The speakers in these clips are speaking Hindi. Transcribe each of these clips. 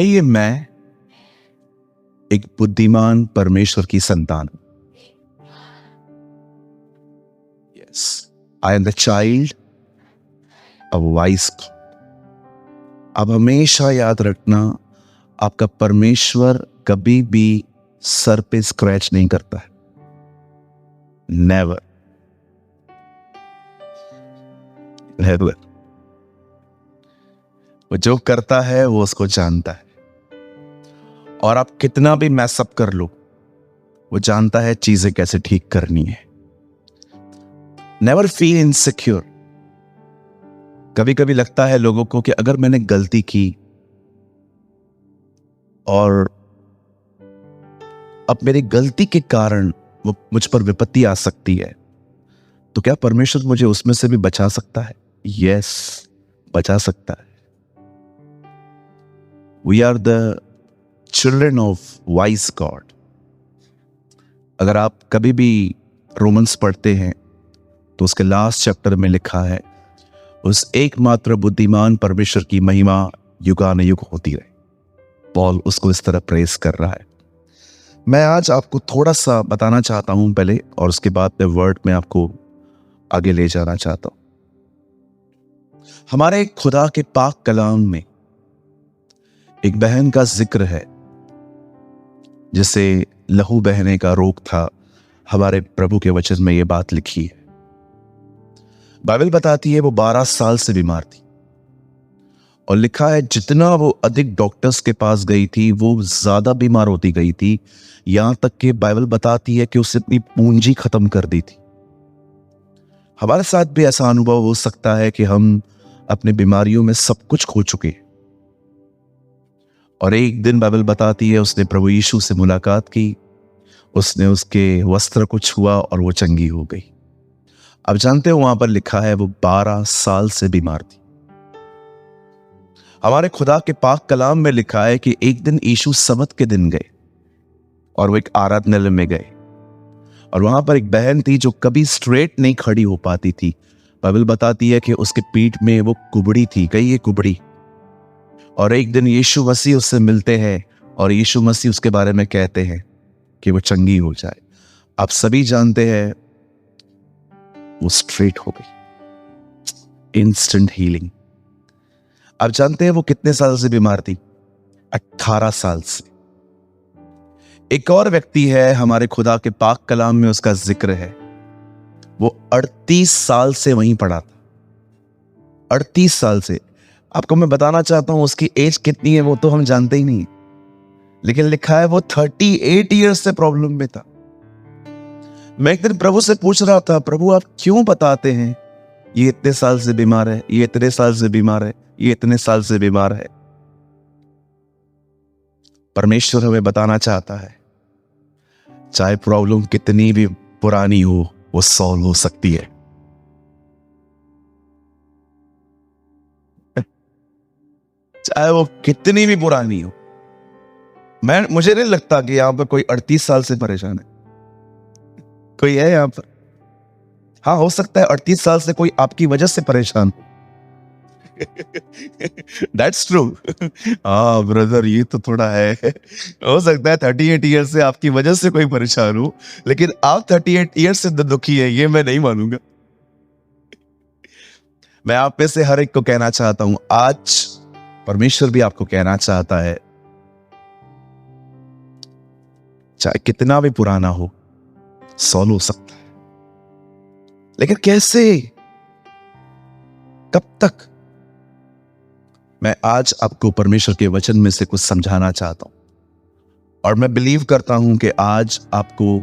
ये मैं एक बुद्धिमान परमेश्वर की संतान हूं। Yes, I am the child of wise God. अब हमेशा याद रखना, आपका परमेश्वर कभी भी सर पे स्क्रैच नहीं करता है। Never never. वो जो करता है वो उसको जानता है, और आप कितना भी मैसअप कर लो, वो जानता है चीजें कैसे ठीक करनी है। Never feel insecure. कभी कभी लगता है लोगों को कि अगर मैंने गलती की और अब मेरी गलती के कारण वो मुझ पर विपत्ति आ सकती है, तो क्या परमेश्वर मुझे उसमें से भी बचा सकता है? यस, बचा सकता है। We are the children of wise God. अगर आप कभी भी रोमन्स पढ़ते हैं तो उसके लास्ट चैप्टर में लिखा है, उस एकमात्र बुद्धिमान परमेश्वर की महिमा युगानुयुग होती रहे। पॉल उसको इस तरह प्रेस कर रहा है। मैं आज आपको थोड़ा सा बताना चाहता हूं पहले, और उसके बाद मैं वर्ड में आपको आगे ले जाना चाहता हूं। हमारे खुदा के पाक कलाम में एक बहन का जिक्र है जिसे लहू बहने का रोग था। हमारे प्रभु के वचन में यह बात लिखी है। बाइबल बताती है वो 12 साल से बीमार थी, और लिखा है जितना वो अधिक डॉक्टर्स के पास गई थी वो ज्यादा बीमार होती गई थी, यहां तक कि बाइबल बताती है कि उसने अपनी पूंजी खत्म कर दी थी। हमारे साथ भी ऐसा अनुभव हो सकता है कि हम अपनी बीमारियों में सब कुछ खो चुके हैं, और एक दिन बाइबल बताती है उसने प्रभु यीशु से मुलाकात की, उसने उसके वस्त्र को छुआ और वो चंगी हो गई। अब जानते हो वहां पर लिखा है वो 12 साल से बीमार थी। हमारे खुदा के पाक कलाम में लिखा है कि एक दिन यीशु सबत के दिन गए और वो एक आराधनालय में गए, और वहां पर एक बहन थी जो कभी स्ट्रेट नहीं खड़ी हो पाती थी। बाइबल बताती है कि उसके पीठ में वो कुबड़ी थी, कई ये कुबड़ी। और एक दिन यीशु मसीह उससे मिलते हैं और यीशु मसीह उसके बारे में कहते हैं कि वो चंगी हो जाए। आप सभी जानते हैं वो स्ट्रेट हो गई, इंस्टेंट हीलिंग। आप जानते हैं वो कितने साल से बीमार थी? 18 साल से। एक और व्यक्ति है हमारे खुदा के पाक कलाम में, उसका जिक्र है, वो 38 साल से वहीं पड़ा था। 38 साल से। आपको मैं बताना चाहता हूं उसकी एज कितनी है वो तो हम जानते ही नहीं, लेकिन लिखा है वो 38 ईयर्स से प्रॉब्लम में था। मैं एक दिन प्रभु से पूछ रहा था, प्रभु आप क्यों बताते हैं ये इतने साल से बीमार है, ये इतने साल से बीमार है, ये इतने साल से बीमार है? परमेश्वर हमें बताना चाहता है चाहे प्रॉब्लम कितनी भी पुरानी हो वो सॉल्व हो सकती है। चाहे वो कितनी भी पुरानी हो। मुझे नहीं लगता कि यहां पर कोई 38 साल से परेशान है। कोई है यहां पर? हाँ, हो सकता है 38 साल से कोई आपकी वजह से परेशान हो। That's true. हाँ ब्रदर, ये तो थोड़ा है। हो सकता है 38 ईयर से आपकी वजह से कोई परेशान हो, लेकिन आप 38 ईयर से दुखी है ये मैं नहीं मानूंगा। मैं आप में से हर एक को कहना चाहता हूं, आज परमेश्वर भी आपको कहना चाहता है चाहे कितना भी पुराना हो सॉल्व हो सकता है। लेकिन कैसे, कब तक? मैं आज आपको परमेश्वर के वचन में से कुछ समझाना चाहता हूं, और मैं बिलीव करता हूं कि आज आपको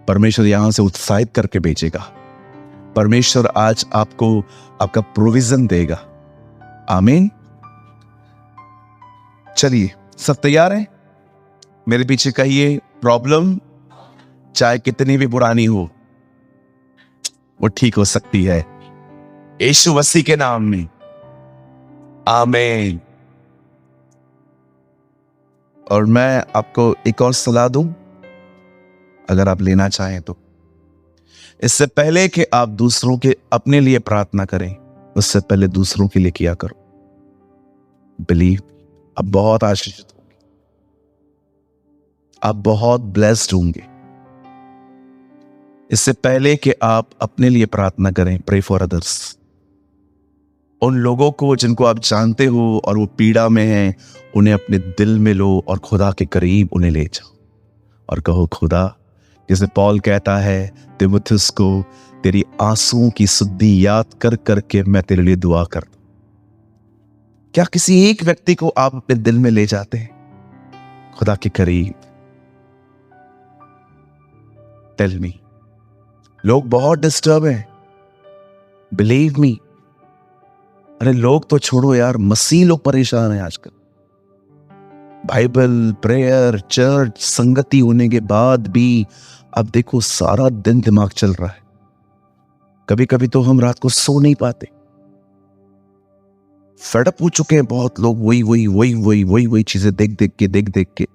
परमेश्वर यहां से उत्साहित करके भेजेगा। परमेश्वर आज आपको आपका प्रोविजन देगा। आमीन। चलिए, सब तैयार हैं? मेरे पीछे कहिए, प्रॉब्लम चाहे कितनी भी पुरानी हो वो ठीक हो सकती है यीशु मसीह के नाम में। आमीन। और मैं आपको एक और सलाह दूं, अगर आप लेना चाहें तो। इससे पहले कि आप दूसरों के अपने लिए प्रार्थना करें, उससे पहले दूसरों के लिए किया करो। बिलीव, आप बहुत आशीषित होंगे, आप बहुत ब्लेस्ड होंगे। इससे पहले कि आप अपने लिए प्रार्थना करें, प्रे फॉर अदर्स। उन लोगों को जिनको आप जानते हो और वो पीड़ा में हैं, उन्हें अपने दिल में लो और खुदा के करीब उन्हें ले जाओ और कहो, खुदा, जैसे पौल कहता है तिमुथियुस को, तेरी आंसुओं की सुद्धि याद कर करके मैं तेरे लिए दुआ करता हूं। क्या किसी एक व्यक्ति को आप अपने दिल में ले जाते हैं खुदा के करीब? Tell me. लोग बहुत डिस्टर्ब हैं, बिलीव मी। अरे लोग तो छोड़ो यार, मसीह लोग परेशान हैं आजकल। बाइबल, प्रेयर, चर्च, संगति होने के बाद भी अब देखो सारा दिन दिमाग चल रहा है। कभी कभी तो हम रात को सो नहीं पाते, फेडअप हो चुके हैं बहुत लोग, वही चीजें देख देख के।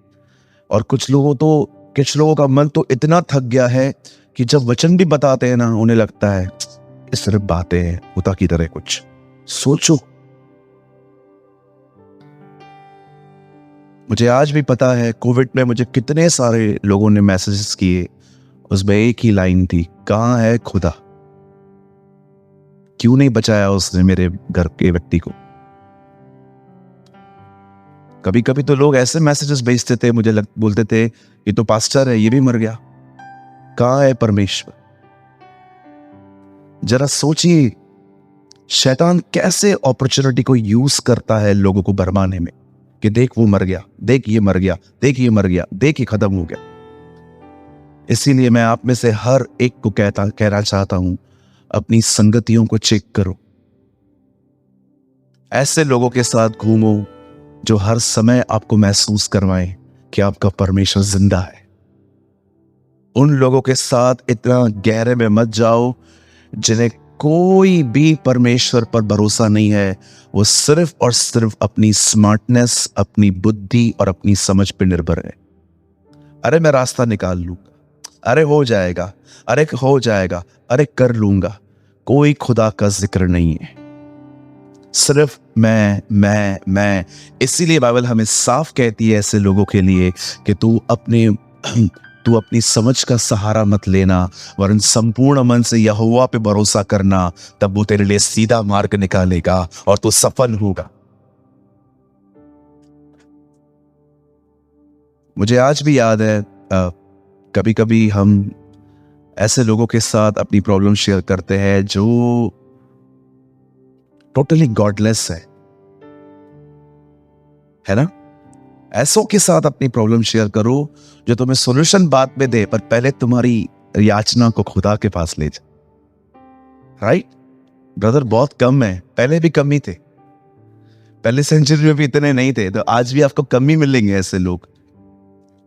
और कुछ लोगों का मन तो इतना थक गया है कि जब वचन भी बताते हैं ना, उन्हें लगता है ये सिर्फ बातें हैं, होता की तरह कुछ। सोचो, मुझे आज भी पता है कोविड में मुझे कितने सारे लोगों ने मैसेजेस किए, उसमें एक ही लाइन थी, कहां है खुदा? क्यों नहीं बचाया उसने मेरे घर के व्यक्ति को? कभी कभी तो लोग ऐसे मैसेजेस भेजते थे, बोलते थे ये तो पास्टर है, ये भी मर गया। कहां है परमेश्वर? जरा सोचिए, शैतान कैसे अपॉर्चुनिटी को यूज करता है लोगों को भरमाने में कि देख वो मर गया, देख ये मर गया, देख ये मर गया, देख ये खत्म हो गया। इसीलिए मैं आप में से हर एक को कहना चाहता हूं, अपनी संगतियों को चेक करो। ऐसे लोगों के साथ घूमो जो हर समय आपको महसूस करवाएं कि आपका परमेश्वर जिंदा है। उन लोगों के साथ इतना गहरे में मत जाओ जिन्हें कोई भी परमेश्वर पर भरोसा नहीं है। वो सिर्फ और सिर्फ अपनी स्मार्टनेस, अपनी बुद्धि और अपनी समझ पर निर्भर है। अरे मैं रास्ता निकाल लूंगा, अरे हो जाएगा, अरे हो जाएगा, अरे कर लूंगा। कोई खुदा का जिक्र नहीं है, सिर्फ मैं। इसीलिए बाइबल हमें साफ कहती है ऐसे लोगों के लिए कि तू अपनी समझ का सहारा मत लेना, वरन संपूर्ण मन से यहोवा पे भरोसा करना, तब वो तेरे लिए सीधा मार्ग निकालेगा और तू सफल होगा। मुझे आज भी याद है, कभी कभी हम ऐसे लोगों के साथ अपनी प्रॉब्लम शेयर करते हैं जो टोटली गॉडलेस है ना? ऐसों के साथ अपनी प्रॉब्लम शेयर करो जो तुम्हें सॉल्यूशन बाद में दे, पर पहले तुम्हारी याचना को खुदा के पास ले जा। Right brother? बहुत कम है, पहले भी कम ही थे, पहले सेंचुरी में भी इतने नहीं थे, तो आज भी आपको कम ही मिलेंगे ऐसे लोग।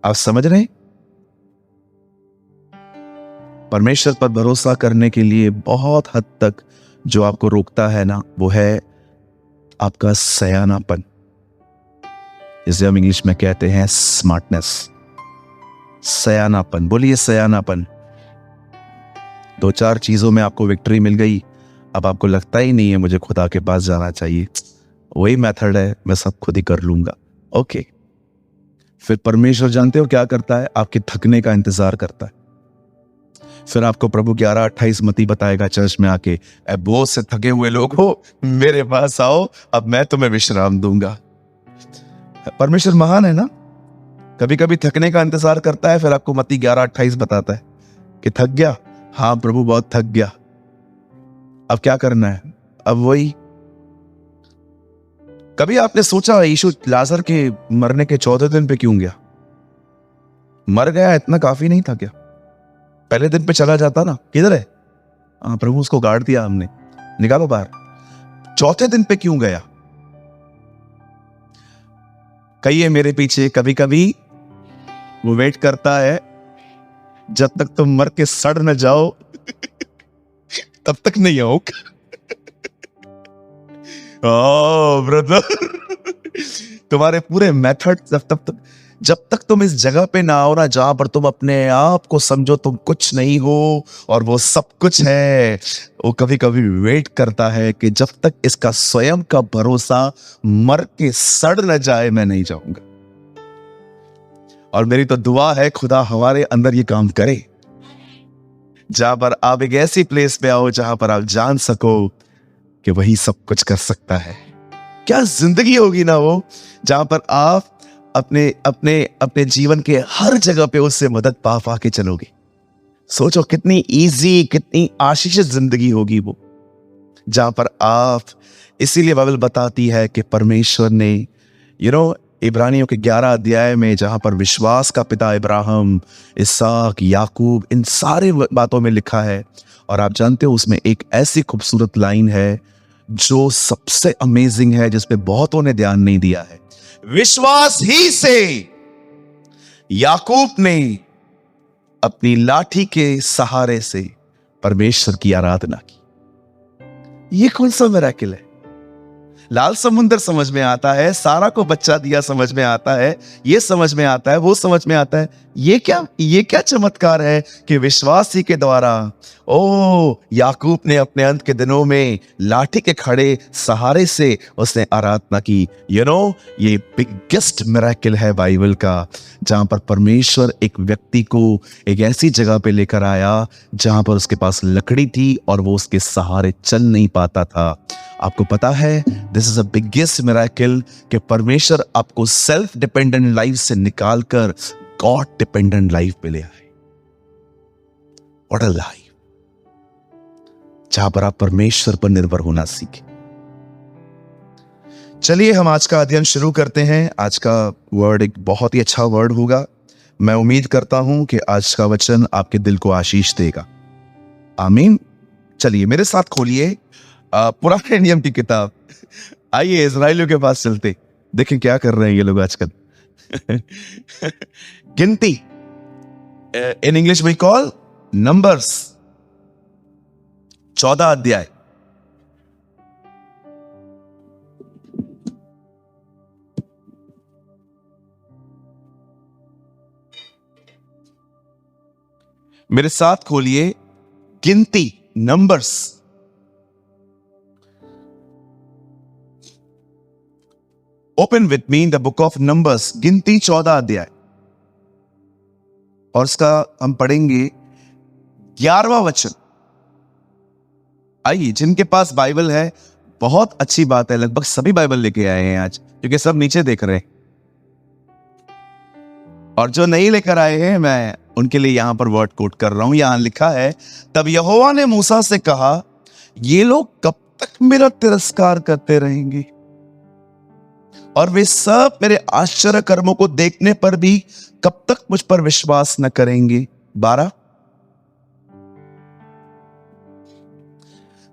आप समझ रहे हैं? परमेश्वर पर भरोसा करने के लिए बहुत हद तक जो आपको रोकता है ना, वो है आपका सयानापन, जिसे हम इंग्लिश में कहते हैं स्मार्टनेस। सयानापन, बोलिए सयानापन। 2-4 चीजों में आपको विक्ट्री मिल गई, अब आपको लगता ही नहीं है मुझे खुदा के पास जाना चाहिए, वही मेथड है, मैं सब खुद ही कर लूंगा। ओके, फिर परमेश्वर जानते हो क्या करता है? आपके थकने का इंतजार करता है। फिर आपको प्रभु 11:28 मती बताएगा चर्च में आके, बहुत से थके हुए लोग हो, मेरे पास आओ, अब मैं तुम्हें विश्राम दूंगा। परमेश्वर महान है ना? कभी कभी थकने का इंतजार करता है, फिर आपको मती 11:28 बताता है कि थक गया? हाँ प्रभु, बहुत थक गया। अब क्या करना है? अब वही। कभी आपने सोचा यीशु लाजर के मरने के 14 दिन पे क्यों गया? मर गया, इतना काफी नहीं था क्या? पहले दिन पे चला जाता ना, किधर है? हाँ प्रभु, उसको गाड़ दिया हमने, निकालो बाहर। 4थे दिन पे क्यों गया? कहिए मेरे पीछे। कभी कभी वो वेट करता है जब तक तुम मर के सड़ न जाओ तब तक नहीं आओ। ब्रदर, तुम्हारे पूरे मेथड तब जब तक तुम इस जगह पे ना आओ ना जहां पर तुम अपने आप को समझो तुम कुछ नहीं हो और वो सब कुछ है, वो कभी कभी वेट करता है कि जब तक इसका स्वयं का भरोसा मर के सड़ न जाए मैं नहीं जाऊंगा। और मेरी तो दुआ है खुदा हमारे अंदर ये काम करे, जहां पर आप एक ऐसी प्लेस पे आओ जहां पर आप जान सको कि वही सब कुछ कर सकता है। क्या जिंदगी होगी ना वो, जहां पर आप अपने अपने अपने जीवन के हर जगह पे उससे मदद पा पा के चलोगे। सोचो कितनी इजी, कितनी आशीषित जिंदगी होगी वो, जहां पर आप, इसीलिए बाइबल बताती है कि परमेश्वर ने इब्रानियों के 11 अध्याय में जहां पर विश्वास का पिता इब्राहिम, इसहाक, याकूब, इन सारे बातों में लिखा है। और आप जानते हो उसमें एक ऐसी खूबसूरत लाइन है जो सबसे अमेजिंग है, जिस पे बहुतों ने ध्यान नहीं दिया है। विश्वास ही से याकूब ने अपनी लाठी के सहारे से परमेश्वर की आराधना की। ये कौन सा मिरेकल है? लाल समुंदर समझ में आता है, सारा को बच्चा दिया समझ में आता है, ये समझ में आता है, वो समझ में आता है। ये क्या चमत्कार है कि विश्वास ही के द्वारा याकूब ने अपने अंत के दिनों में लाठी के खड़े सहारे से उसने आराधना की। ये बिगेस्ट मिरेकल है बाइबल का, जहां पर परमेश्वर एक व्यक्ति को एक ऐसी जगह पे लेकर आया जहां पर उसके पास लकड़ी थी और वो उसके सहारे चल नहीं पाता था। आपको पता है this is a biggest miracle कि परमेश्वर आपको सेल्फ डिपेंडेंट लाइफ से निकालकर गॉड डिपेंडेंट लाइफ पे ले आए। व्हाट अ लाइफ, जहां पर आप परमेश्वर पर निर्भर होना सीखे। चलिए हम आज का अध्ययन शुरू करते हैं। आज का वर्ड एक बहुत ही अच्छा वर्ड होगा। मैं उम्मीद करता हूं कि आज का वचन आपके दिल को आशीष देगा। आमीन। चलिए मेरे साथ खोलिए पुराने नियम की किताब। आइए इजराइलियों के पास चलते, देखें क्या कर रहे हैं ये लोग आजकल। गिनती, in English we call numbers, 14 अध्याय। मेरे साथ खोलिए गिनती, numbers. Open with me in the book of numbers, गिनती 14 अध्याय। और इसका हम पढ़ेंगे 11वां वचन। आइए, जिनके पास बाइबल है बहुत अच्छी बात है, लगभग सभी बाइबल लेके आए हैं आज, क्योंकि सब नीचे देख रहे हैं। और जो नहीं लेकर आए हैं मैं उनके लिए यहां पर वर्ड कोट कर रहा हूं। यहां लिखा है, तब यहोवा ने मूसा से कहा, ये लोग कब तक मेरा तिरस्कार करते रहेंगे और वे सब मेरे आश्चर्य कर्मों को देखने पर भी कब तक मुझ पर विश्वास न करेंगे। 12,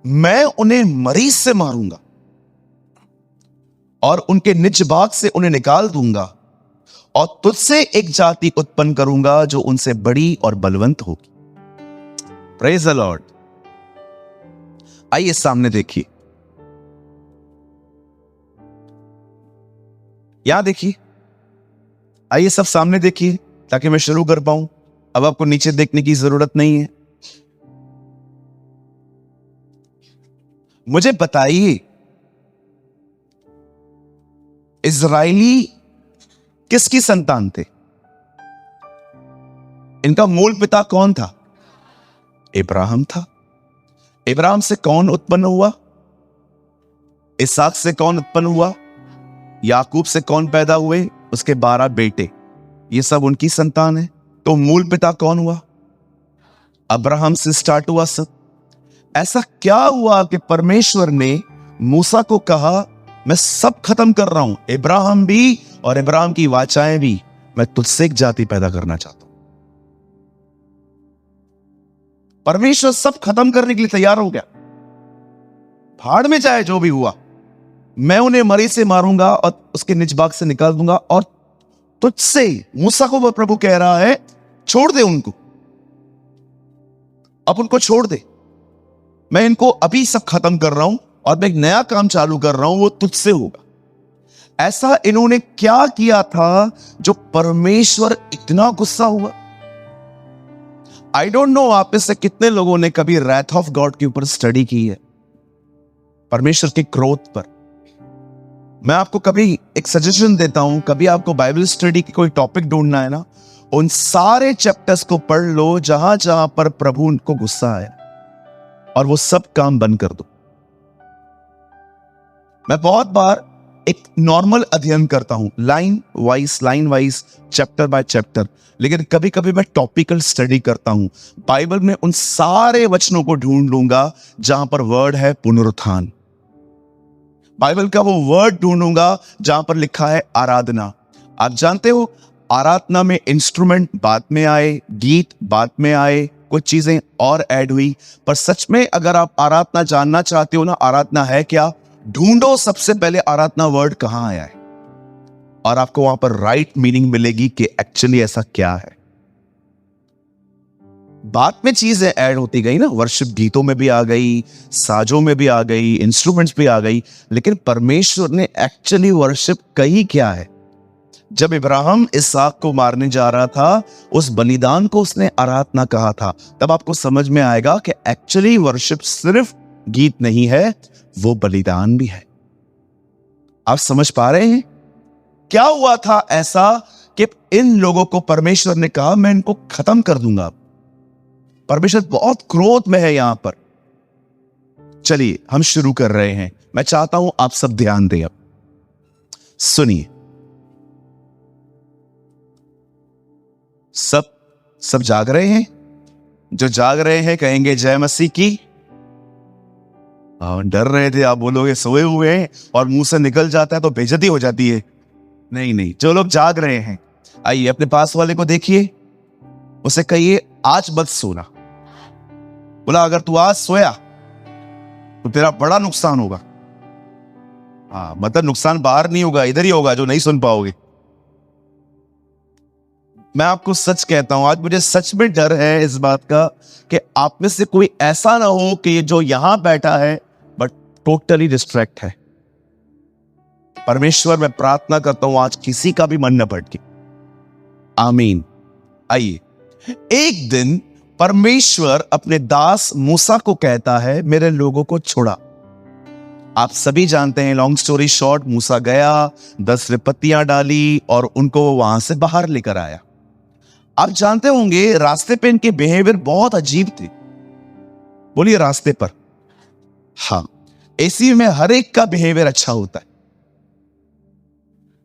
मैं उन्हें मरीज से मारूंगा और उनके निज भाग से उन्हें निकाल दूंगा और तुझसे एक जाति उत्पन्न करूंगा जो उनसे बड़ी और बलवंत होगी। Praise the Lord. आइए सामने देखिए, यहां देखिए, आइए सब सामने देखिए ताकि मैं शुरू कर पाऊं। अब आपको नीचे देखने की जरूरत नहीं है। मुझे बताइए, इजराइली किसकी संतान थे? इनका मूल पिता कौन था? इब्राहिम था। इब्राहिम से कौन उत्पन्न हुआ? इसहाक से कौन उत्पन्न हुआ? याकूब से कौन पैदा हुए? उसके 12 बेटे, ये सब उनकी संतान है। तो मूल पिता कौन हुआ? अब्राहम से स्टार्ट हुआ सब। ऐसा क्या हुआ कि परमेश्वर ने मूसा को कहा, मैं सब खत्म कर रहा हूं, इब्राहिम भी और इब्राहिम की वाचाएं भी, मैं तुझसे एक जाति पैदा करना चाहता हूं। परमेश्वर सब खत्म करने के लिए तैयार हो गया। भाड़ में चाहे जो भी हुआ, मैं उन्हें मरी से मारूंगा और उसके निज भाग से निकाल दूंगा और तुझसे, मूसा को वो प्रभु कह रहा है, छोड़ दे उनको, अब उनको छोड़ दे, मैं इनको अभी सब खत्म कर रहा हूं और मैं एक नया काम चालू कर रहा हूं, वो तुझसे होगा। ऐसा इन्होंने क्या किया था जो परमेश्वर इतना गुस्सा हुआ? आई डोंट नो आप में से कितने लोगों ने कभी रैथ ऑफ गॉड के ऊपर स्टडी की है, परमेश्वर के क्रोध पर। मैं आपको कभी एक सजेशन देता हूं, कभी आपको बाइबल स्टडी की कोई टॉपिक ढूंढना है ना, उन सारे चैप्टर्स को पढ़ लो जहां जहां पर प्रभु उनको गुस्सा आया, और वो सब काम बंद कर दो। मैं बहुत बार एक नॉर्मल अध्ययन करता हूं, line wise, chapter by chapter, लेकिन कभी कभी मैं टॉपिकल स्टडी करता हूं। बाइबल में उन सारे वचनों को ढूंढ लूंगा जहां पर वर्ड है पुनरुत्थान। बाइबल का वो वर्ड ढूंढूंगा जहां पर लिखा है आराधना। आप जानते हो, आराधना में इंस्ट्रूमेंट बाद में आए, गीत बाद में आए, कुछ चीजें और ऐड हुई, पर सच में अगर आप आराधना जानना चाहते हो ना, आराधना है क्या, ढूंढो सबसे पहले आराधना वर्ड कहां आया है, और आपको वहां पर राइट मीनिंग मिलेगी कि एक्चुअली ऐसा क्या है। बाद में चीजें ऐड होती गई ना, वर्शिप गीतों में भी आ गई, साजों में भी आ गई, इंस्ट्रूमेंट्स भी आ गई, लेकिन परमेश्वर ने एक्चुअली वर्शिप कही क्या है? जब इब्राहिम इसहाक को मारने जा रहा था, उस बलिदान को उसने आराधना कहा था। तब आपको समझ में आएगा कि एक्चुअली वर्शिप सिर्फ गीत नहीं है, वो बलिदान भी है। आप समझ पा रहे हैं क्या हुआ था ऐसा कि इन लोगों को परमेश्वर ने कहा मैं इनको खत्म कर दूंगा। परमेश्वर बहुत क्रोध में है यहां पर। चलिए हम शुरू कर रहे हैं। मैं चाहता हूं आप सब ध्यान दें। अब सुनिए, सब जाग रहे हैं? जो जाग रहे हैं कहेंगे जय मसीह की। डर रहे थे आप बोलोगे सोए हुए हैं और मुंह से निकल जाता है तो बेइज्जती हो जाती है। नहीं, जो लोग जाग रहे हैं, आइए अपने पास वाले को देखिए, उसे कहिए आज मत सोना। बोला अगर तू आज सोया तो तेरा बड़ा नुकसान होगा। मतलब नुकसान बाहर नहीं होगा, इधर ही होगा जो नहीं सुन पाओगे। मैं आपको सच कहता हूं, आज मुझे सच में डर है इस बात का कि आप में से कोई ऐसा ना हो कि ये जो यहां बैठा है बट टोटली डिस्ट्रैक्ट है। परमेश्वर, मैं प्रार्थना करता हूं आज किसी का भी मन न भटके। आमीन। आइए, एक दिन परमेश्वर अपने दास मूसा को कहता है मेरे लोगों को छोड़ा। आप सभी जानते हैं, लॉन्ग स्टोरी शॉर्ट, मूसा गया, 10 विपत्तियां डाली और उनको वहां से बाहर लेकर आया। आप जानते होंगे रास्ते पे इनके बिहेवियर बहुत अजीब थे। बोलिए रास्ते पर। हाँ, एसी में हर एक का बिहेवियर अच्छा होता है,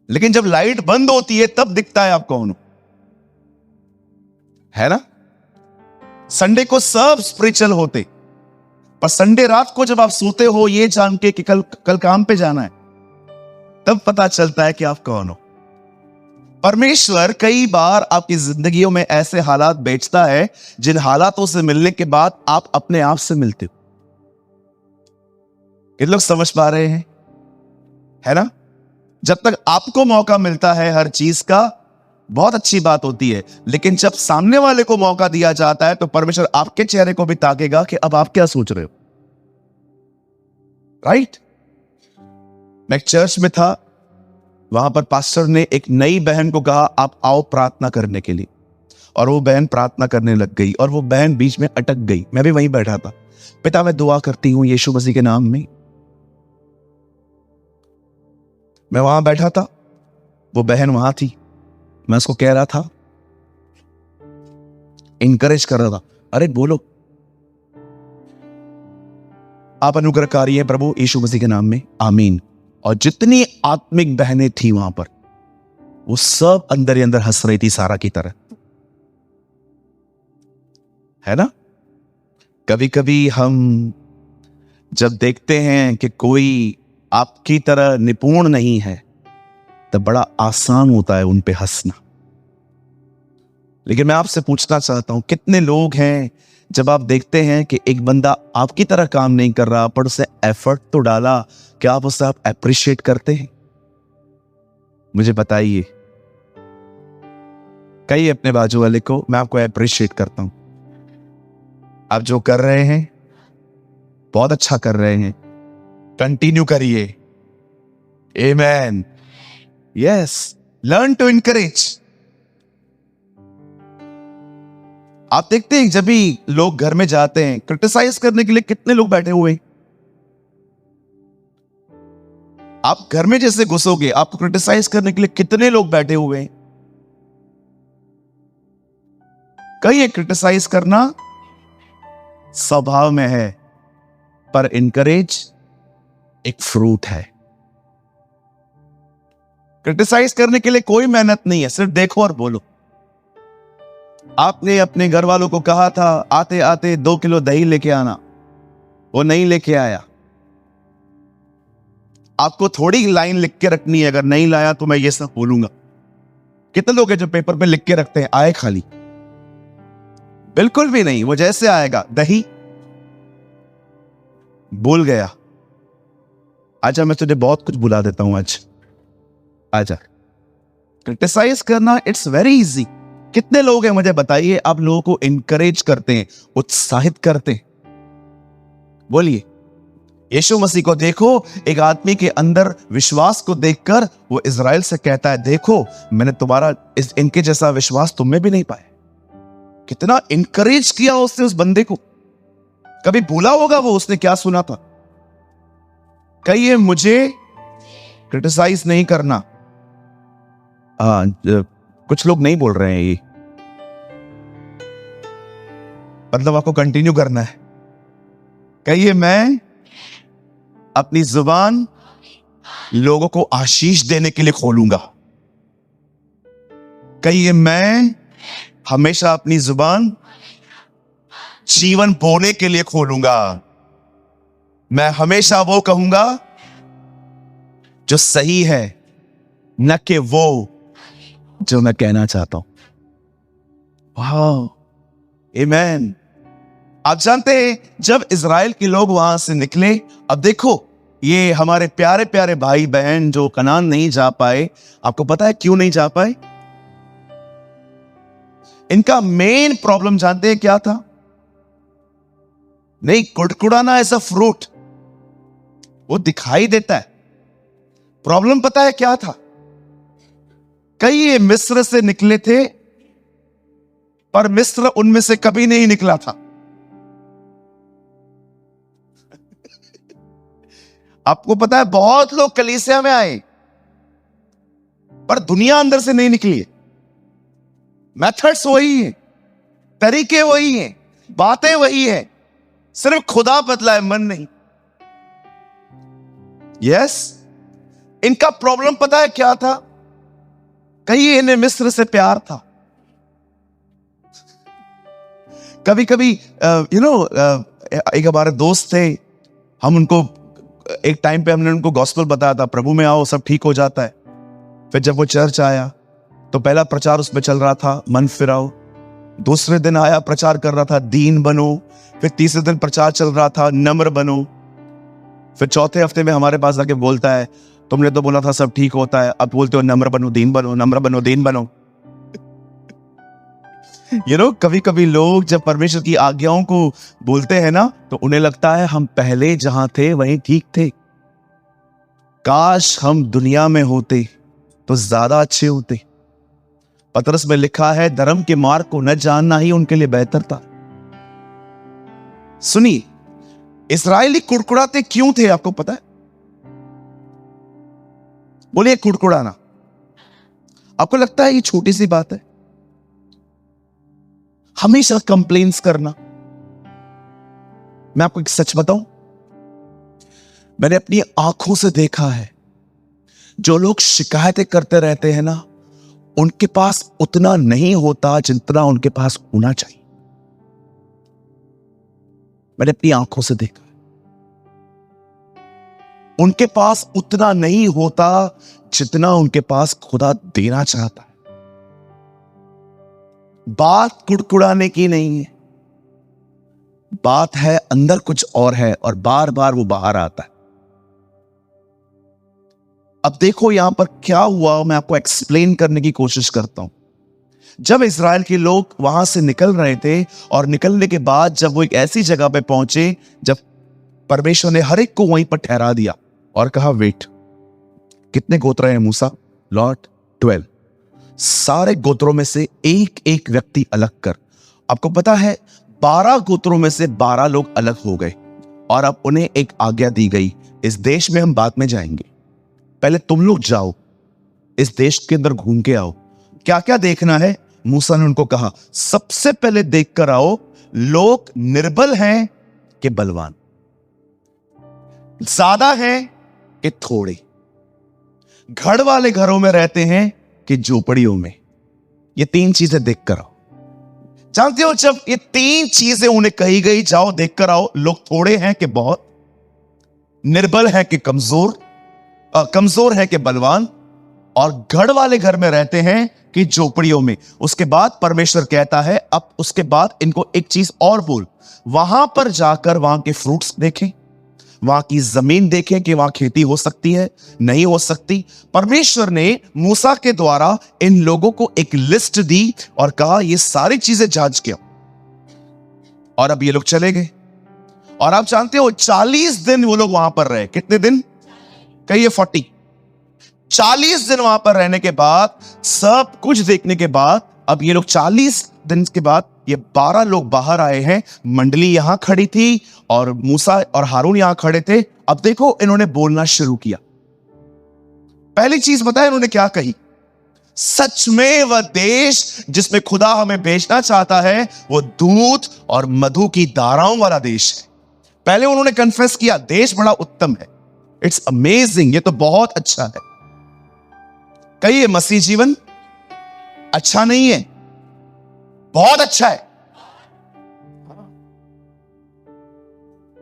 लेकिन जब लाइट बंद होती है तब दिखता है आप कौन हो, है ना? संडे को सब स्पिरिचुअल होते, पर संडे रात को जब आप सोते हो ये जान के कि कल काम पे जाना है, तब पता चलता है कि आप कौन हो। परमेश्वर कई बार आपकी जिंदगियों में ऐसे हालात बेचता है जिन हालातों से मिलने के बाद आप अपने आप से मिलते हो। कितने लोग समझ पा रहे हैं? है ना? जब तक आपको मौका मिलता है हर चीज का, बहुत अच्छी बात होती है, लेकिन जब सामने वाले को मौका दिया जाता है तो परमेश्वर आपके चेहरे को भी ताकेगा कि अब आप क्या सोच रहे हो। राइट? मैं एक चर्च में था, वहां पर पास्टर ने एक नई बहन को कहा आप आओ प्रार्थना करने के लिए, और वो बहन प्रार्थना करने लग गई और वो बहन बीच में अटक गई। मैं भी वहीं बैठा था। पिता, मैं दुआ करती हूं यीशु मसीह के नाम में। मैं वहां बैठा था, वो बहन वहां थी। मैं उसको कह रहा था, इनकरेज कर रहा था, अरे बोलो, आप अनुग्रहकारी हैं प्रभु यीशु मसीह के नाम में, आमीन। और जितनी आत्मिक बहनें थी वहां पर, वो सब अंदर ही अंदर हंस रही थी सारा की तरह। है ना? कभी कभी हम जब देखते हैं कि कोई आपकी तरह निपुण नहीं है, तब बड़ा आसान होता है उन पे हंसना। लेकिन मैं आपसे पूछना चाहता हूं, कितने लोग हैं जब आप देखते हैं कि एक बंदा आपकी तरह काम नहीं कर रहा पर उसे एफर्ट तो डाला, क्या आप उसे अप्रिशिएट करते हैं? मुझे बताइए। कहिए अपने बाजू वाले को, मैं आपको अप्रिशिएट करता हूं, आप जो कर रहे हैं बहुत अच्छा कर रहे हैं, कंटिन्यू करिए। आमीन। Yes, learn to encourage. आप देखते हैं जब भी लोग घर में जाते हैं क्रिटिसाइज करने के लिए कितने लोग बैठे हुए हैं। आप घर में जैसे घुसोगे आपको क्रिटिसाइज करने के लिए कितने लोग बैठे हुए हैं। कहीं क्रिटिसाइज करना स्वभाव में है, पर इनकरेज एक फ्रूट है। क्रिटिसाइज करने के लिए कोई मेहनत नहीं है, सिर्फ देखो और बोलो। आपने अपने घर वालों को कहा था आते आते 2 किलो दही लेके आना, वो नहीं लेके आया। आपको थोड़ी लाइन लिख के रखनी है, अगर नहीं लाया तो मैं ये सब बोलूंगा। कितने लोग हैं जो पेपर पे लिख के रखते हैं आए खाली? बिल्कुल भी नहीं, वो जैसे आएगा। दही भूल गया, आजा मैं तुझे बहुत कुछ बुला देता हूं आज, आजा। क्रिटिसाइज करना इट्स वेरी इजी। कितने लोग हैं मुझे बताइए आप लोगों को इनकरेज करते हैं, उत्साहित करते हैं? बोलिए। यीशु मसीह को देखो, एक आदमी के अंदर विश्वास को देखकर वो इज़राइल से कहता है देखो मैंने तुम्हारा इनके जैसा विश्वास तुम में भी नहीं पाया। कितना इनकरेज किया उसने उस बंदे को। कभी भूला होगा वो उसने क्या सुना था? कहिए मुझे क्रिटिसाइज नहीं करना। कुछ लोग नहीं बोल रहे हैं, ये मतलब आपको कंटिन्यू करना है। कहिए मैं अपनी जुबान लोगों को आशीष देने के लिए खोलूंगा। कहिए मैं हमेशा अपनी जुबान जीवन बोने के लिए खोलूंगा। मैं हमेशा वो कहूंगा जो सही है, न कि वो जो मैं कहना चाहता हूं। वाह, आमीन। आप जानते हैं जब इज़राइल के लोग वहां से निकले, अब देखो ये हमारे प्यारे प्यारे भाई बहन जो कनान नहीं जा पाए, आपको पता है क्यों नहीं जा पाए? इनका मेन प्रॉब्लम जानते हैं क्या था? नहीं, कुड़कुड़ाना ऐसा फ्रूट वो दिखाई देता है। प्रॉब्लम पता है क्या था? कई ये मिस्र से निकले थे, पर मिस्र उनमें से कभी नहीं निकला था। आपको पता है बहुत लोग कलीसिया में आए, पर दुनिया अंदर से नहीं निकली है। मेथड्स वही हैं, तरीके वही हैं, बातें वही हैं, सिर्फ खुदा बदला है, मन नहीं। यस, इनका प्रॉब्लम पता है क्या था? कहीं इन्हें मिस्र से प्यार था। कभी कभी एक हमारे दोस्त थे, हम उनको एक टाइम पे हमने उनको गॉस्पेल बताया था, प्रभु में आओ सब ठीक हो जाता है। फिर जब वो चर्च आया तो पहला प्रचार उसमें चल रहा था मन फिराओ। दूसरे दिन आया प्रचार कर रहा था दीन बनो। फिर तीसरे दिन प्रचार चल रहा था नम्र बनो। फिर चौथे हफ्ते में हमारे पास आके बोलता है तुमने तो बोला था सब ठीक होता है, अब बोलते हो नम्र बनो दीन बनो, नम्र बनो दीन बनो। कभी कभी लोग जब परमेश्वर की आज्ञाओं को बोलते हैं ना, तो उन्हें लगता है हम पहले जहां थे वहीं ठीक थे। काश हम दुनिया में होते तो ज्यादा अच्छे होते। पतरस में लिखा है धर्म के मार्ग को न जानना ही उनके लिए बेहतर था। सुनिए, इस्राएली कुड़कुड़ाते क्यों थे आपको पता है? बोलिए कुड़कुड़ाना। आपको लगता है ये छोटी सी बात है? हमेशा कंप्लेंट्स करना। मैं आपको एक सच बताऊं, मैंने अपनी आंखों से देखा है जो लोग शिकायतें करते रहते हैं ना, उनके पास उतना नहीं होता जितना उनके पास होना चाहिए। मैंने अपनी आंखों से देखा, उनके पास उतना नहीं होता जितना उनके पास खुदा देना चाहता है। बात कुड़कुड़ाने की नहीं है, बात है अंदर कुछ और है और बार बार वो बाहर आता है। अब देखो यहां पर क्या हुआ, मैं आपको एक्सप्लेन करने की कोशिश करता हूं। जब इज़राइल के लोग वहां से निकल रहे थे और निकलने के बाद जब वो एक ऐसी जगह पे पहुंचे जब परमेश्वर ने हर एक को वहीं पर ठहरा दिया और कहा वेट, कितने गोत्र हैं मूसा? लॉट 12, सारे गोत्रों में से एक एक व्यक्ति अलग कर। आपको पता है 12 गोत्रों में से 12 लोग अलग हो गए और अब उन्हें एक आज्ञा दी गई, इस देश में हम बाद में जाएंगे, पहले तुम लोग जाओ, इस देश के अंदर घूम के आओ। क्या क्या देखना है? मूसा ने उनको कहा, सबसे पहले देख कर आओ लोग निर्बल हैं कि बलवान, ज्यादा हैं कि थोड़े, घर वाले घरों में रहते हैं कि झोपड़ियों में। ये 3 चीजें देख कर आओ। जानते हो, जब ये 3 चीजें उन्हें कही गई, जाओ देख कर आओ, लोग थोड़े हैं कि बहुत, निर्बल है कि कमजोर, कमजोर है कि बलवान, और घर वाले घर में रहते हैं कि झोपड़ियों में। उसके बाद परमेश्वर कहता है, अब उसके बाद इनको एक चीज और बोल, वहां पर जाकर वहां के फ्रूट्स देखें, वहां की जमीन देखें कि वहां खेती हो सकती है, नहीं हो सकती। परमेश्वर ने मूसा के द्वारा इन लोगों को एक लिस्ट दी और कहा, ये सारी चीजें जांच के आओ। और अब ये लोग चले गए और आप जानते हो 40 दिन वो लोग वहां पर रहे। कितने दिन? कहिए 40। 40 दिन वहां पर रहने के बाद, सब कुछ देखने के बाद, अब ये लोग 40 दिन के बाद ये 12 लोग बाहर आए हैं। मंडली यहां खड़ी थी और मूसा और हारून यहां खड़े थे। अब देखो इन्होंने बोलना शुरू किया। पहली चीज बताया इन्होंने क्या कही? सच में वह देश जिसमें खुदा हमें भेजना चाहता है वो दूध और मधु की धाराओं वाला देश है। पहले उन्होंने कन्फेस किया, देश बड़ा उत्तम है, इट्स अमेजिंग, ये तो बहुत अच्छा है। कहिए, मसीह जीवन अच्छा नहीं है, बहुत अच्छा है।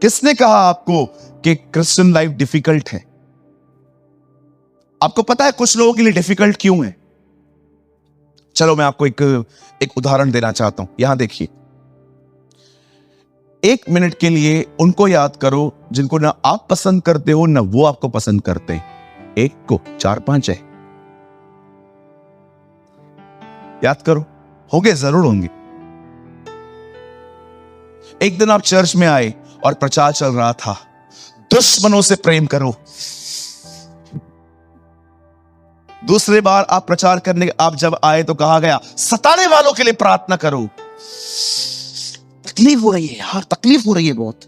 किसने कहा आपको कि क्रिश्चियन लाइफ डिफिकल्ट है? आपको पता है कुछ लोगों के लिए डिफिकल्ट क्यों है? चलो मैं आपको एक उदाहरण देना चाहता हूं। यहां देखिए, 1 मिनट के लिए उनको याद करो जिनको ना आप पसंद करते हो ना वो आपको पसंद करते हैं। एक को 4-5 है, याद करो, होंगे, जरूर होंगे। एक दिन आप चर्च में आए और प्रचार चल रहा था, दुश्मनों से प्रेम करो। दूसरी बार आप प्रचार करने आप जब आए तो कहा गया, सताने वालों के लिए प्रार्थना करो। तकलीफ हो रही है यार, तकलीफ हो रही है बहुत।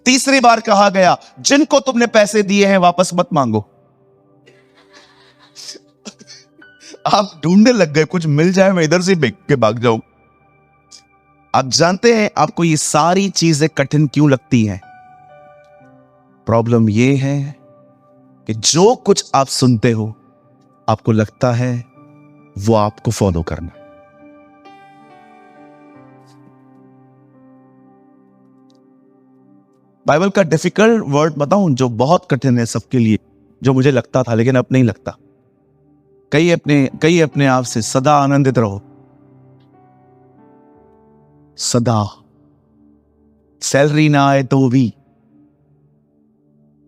तीसरी बार कहा गया, जिनको तुमने पैसे दिए हैं वापस मत मांगो। आप ढूंढने लग गए, कुछ मिल जाए मैं इधर से बेच के भाग जाऊं। आप जानते हैं आपको ये सारी चीजें कठिन क्यों लगती हैं? प्रॉब्लम ये है कि जो कुछ आप सुनते हो आपको लगता है वो आपको फॉलो करना। बाइबल का डिफिकल्ट वर्ड बताऊं जो बहुत कठिन है सबके लिए, जो मुझे लगता था लेकिन अब नहीं लगता। कई अपने आप से, सदा आनंदित रहो। सदा। सैलरी ना आए तो भी,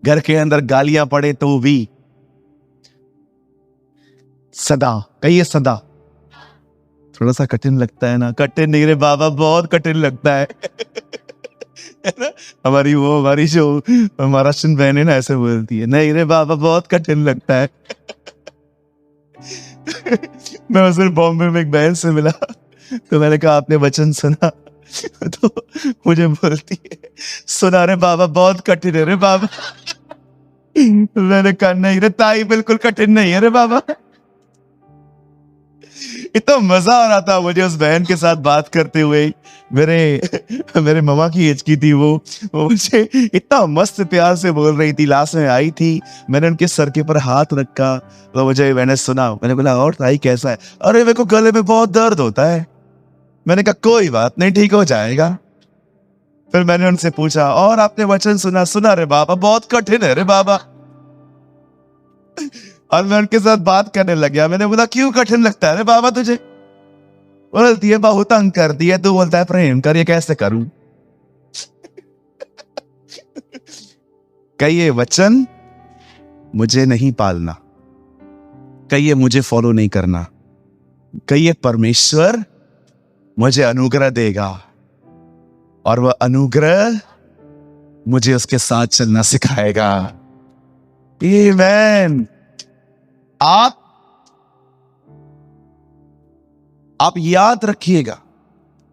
घर के अंदर गालियां पड़े तो भी, सदा। कहिए सदा। थोड़ा सा कठिन लगता है ना? कठिन नहीं रे बाबा, बहुत कठिन लगता है। है ना? हमारी जो महाराष्ट्र बहन है ना, ऐसे बोलती है, नहीं रे बाबा बहुत कठिन लगता है। मैं उस दिन बॉम्बे में एक बहन से मिला तो मैंने कहा, आपने वचन सुना? तो मुझे बोलती है, सुना रे बाबा, बहुत कठिन है रे बाबा। मैंने कहा, नहीं रे ताई, बिल्कुल कठिन नहीं है रे बाबा। इतना मजा आ रहा था मुझे उस बहन के साथ बात करते हुए। मेरे मामा की एज की थी वो मुझे इतना मस्त प्यार से बोल रही थी। लास्ट में आई थी, मैंने उनके सर के ऊपर हाथ रखा तो मैंने सुना। मैंने बोला, और ताई कैसा है? अरे मेरे को गले में बहुत दर्द होता है। मैंने कहा, कोई बात नहीं, ठीक हो जाएगा। फिर मैंने उनसे पूछा, और आपने वचन सुना? सुना रे बाबा, बहुत कठिन है रे बाबा। और मैं उनके साथ बात करने लग गया। मैंने बोला, क्यों कठिन लगता है रे बाबा तुझे? बोलती है, बहुत तंग कर दिया। तू बोलता है प्रेम कर, ये कैसे करूं? कहिए, वचन मुझे नहीं पालना। कहिए, मुझे फॉलो नहीं करना। कहिए, परमेश्वर मुझे अनुग्रह देगा और वह अनुग्रह मुझे उसके साथ चलना सिखाएगा। आमेन। आप आप याद रखिएगा,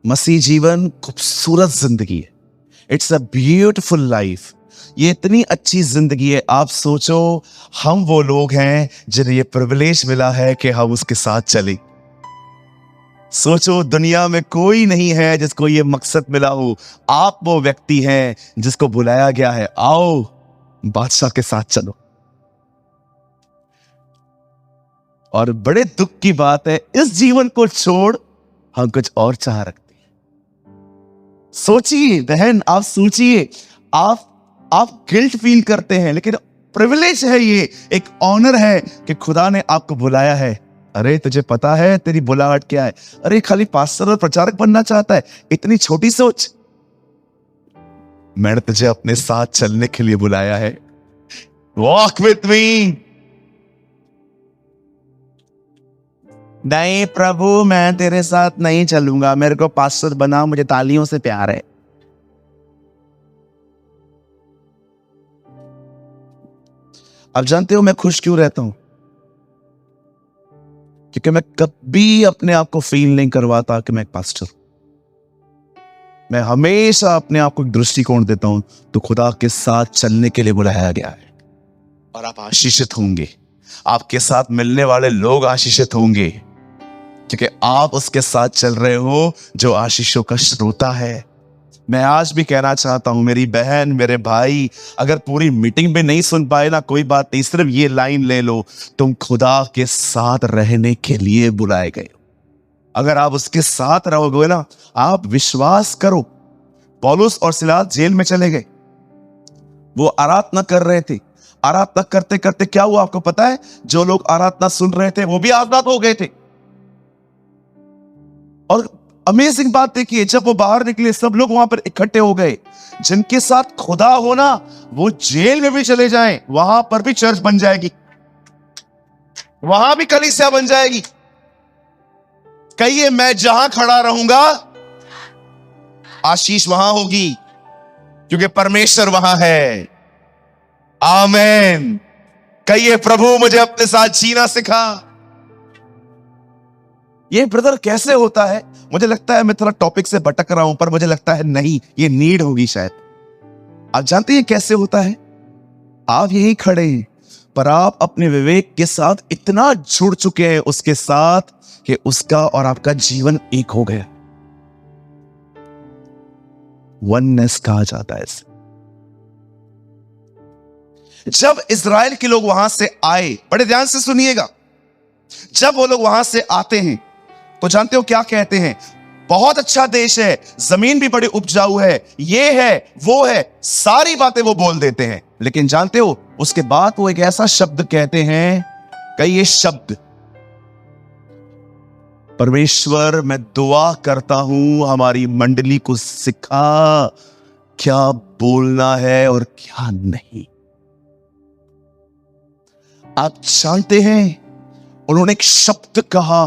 मसीह जीवन खूबसूरत जिंदगी है। It's a beautiful life. ये इतनी अच्छी जिंदगी है। आप सोचो, हम वो लोग हैं जिन्हें ये प्रिविलेज मिला है कि हम उसके साथ चलें। सोचो, दुनिया में कोई नहीं है जिसको ये मकसद मिला हो। आप वो व्यक्ति हैं जिसको बुलाया गया है, आओ बादशाह के साथ चलो। और बड़े दुख की बात है, इस जीवन को छोड़ हम कुछ और चाह रखते हैं। सोचिए बहन, आप सोचिए, आप गिल्ट फील करते हैं, लेकिन प्रिविलेज है, ये एक ऑनर है कि खुदा ने आपको बुलाया है। अरे तुझे पता है तेरी बुलाहट क्या है? अरे खाली पास्टर और प्रचारक बनना चाहता है? इतनी छोटी सोच। मैंने तुझे अपने साथ चलने के लिए बुलाया है। Walk with me. नहीं प्रभु, मैं तेरे साथ नहीं चलूंगा, मेरे को पास्टर बना, मुझे तालियों से प्यार है। अब जानते हो मैं खुश क्यों रहता हूं? क्योंकि मैं कभी अपने आप को फील नहीं करवाता कि मैं एक पास्टर। मैं हमेशा अपने आप को एक दृष्टिकोण देता हूं, तो खुदा के साथ चलने के लिए बुलाया गया है। और आप आशीषित होंगे, आपके साथ मिलने वाले लोग आशीषित होंगे, क्योंकि आप उसके साथ चल रहे हो जो आशीषों का श्रोता है। मैं आज भी कहना चाहता हूं, मेरी बहन, मेरे भाई, अगर पूरी मीटिंग में नहीं सुन पाए ना, कोई बात नहीं, सिर्फ ये लाइन ले लो, तुम खुदा के साथ रहने के लिए बुलाए गए हो। अगर आप उसके साथ रहोगे ना, आप विश्वास करो, पौलुस और सिलास जेल में चले गए, वो आराधना कर रहे थे। आराधना करते करते क्या हुआ आपको पता है? जो लोग आराधना सुन रहे थे वो भी आजाद हो गए थे। और अमेजिंग बात देखिए, जब वो बाहर निकले, सब लोग वहां पर इकट्ठे हो गए। जिनके साथ खुदा हो ना, वो जेल में भी चले जाएं, वहां पर भी चर्च बन जाएगी, वहां भी कलीसिया बन जाएगी। कहिए, मैं जहां खड़ा रहूंगा आशीष वहां होगी, क्योंकि परमेश्वर वहां है। आमेन। कहिए, प्रभु मुझे अपने साथ जीना सिखा। ये ब्रदर कैसे होता है? मुझे लगता है मैं थोड़ा टॉपिक से भटक रहा हूं, पर मुझे लगता है नहीं, ये नीड होगी शायद। आप जानते हैं कैसे होता है? आप यही खड़े हैं, पर आप अपने विवेक के साथ इतना जुड़ चुके हैं उसके साथ कि उसका और आपका जीवन एक हो गया। वननेस कहा जाता है इसे। जब इजराइल के लोग वहां से आए, बड़े ध्यान से सुनिएगा, जब वो लोग वहां से आते हैं तो जानते हो क्या कहते हैं? बहुत अच्छा देश है, जमीन भी बड़ी उपजाऊ है, ये है वो है, सारी बातें वो बोल देते हैं। लेकिन जानते हो उसके बाद वो एक ऐसा शब्द कहते हैं, कई ये शब्द, परमेश्वर मैं दुआ करता हूं हमारी मंडली को सिखा क्या बोलना है और क्या नहीं। आप जानते हैं उन्होंने एक शब्द कहा,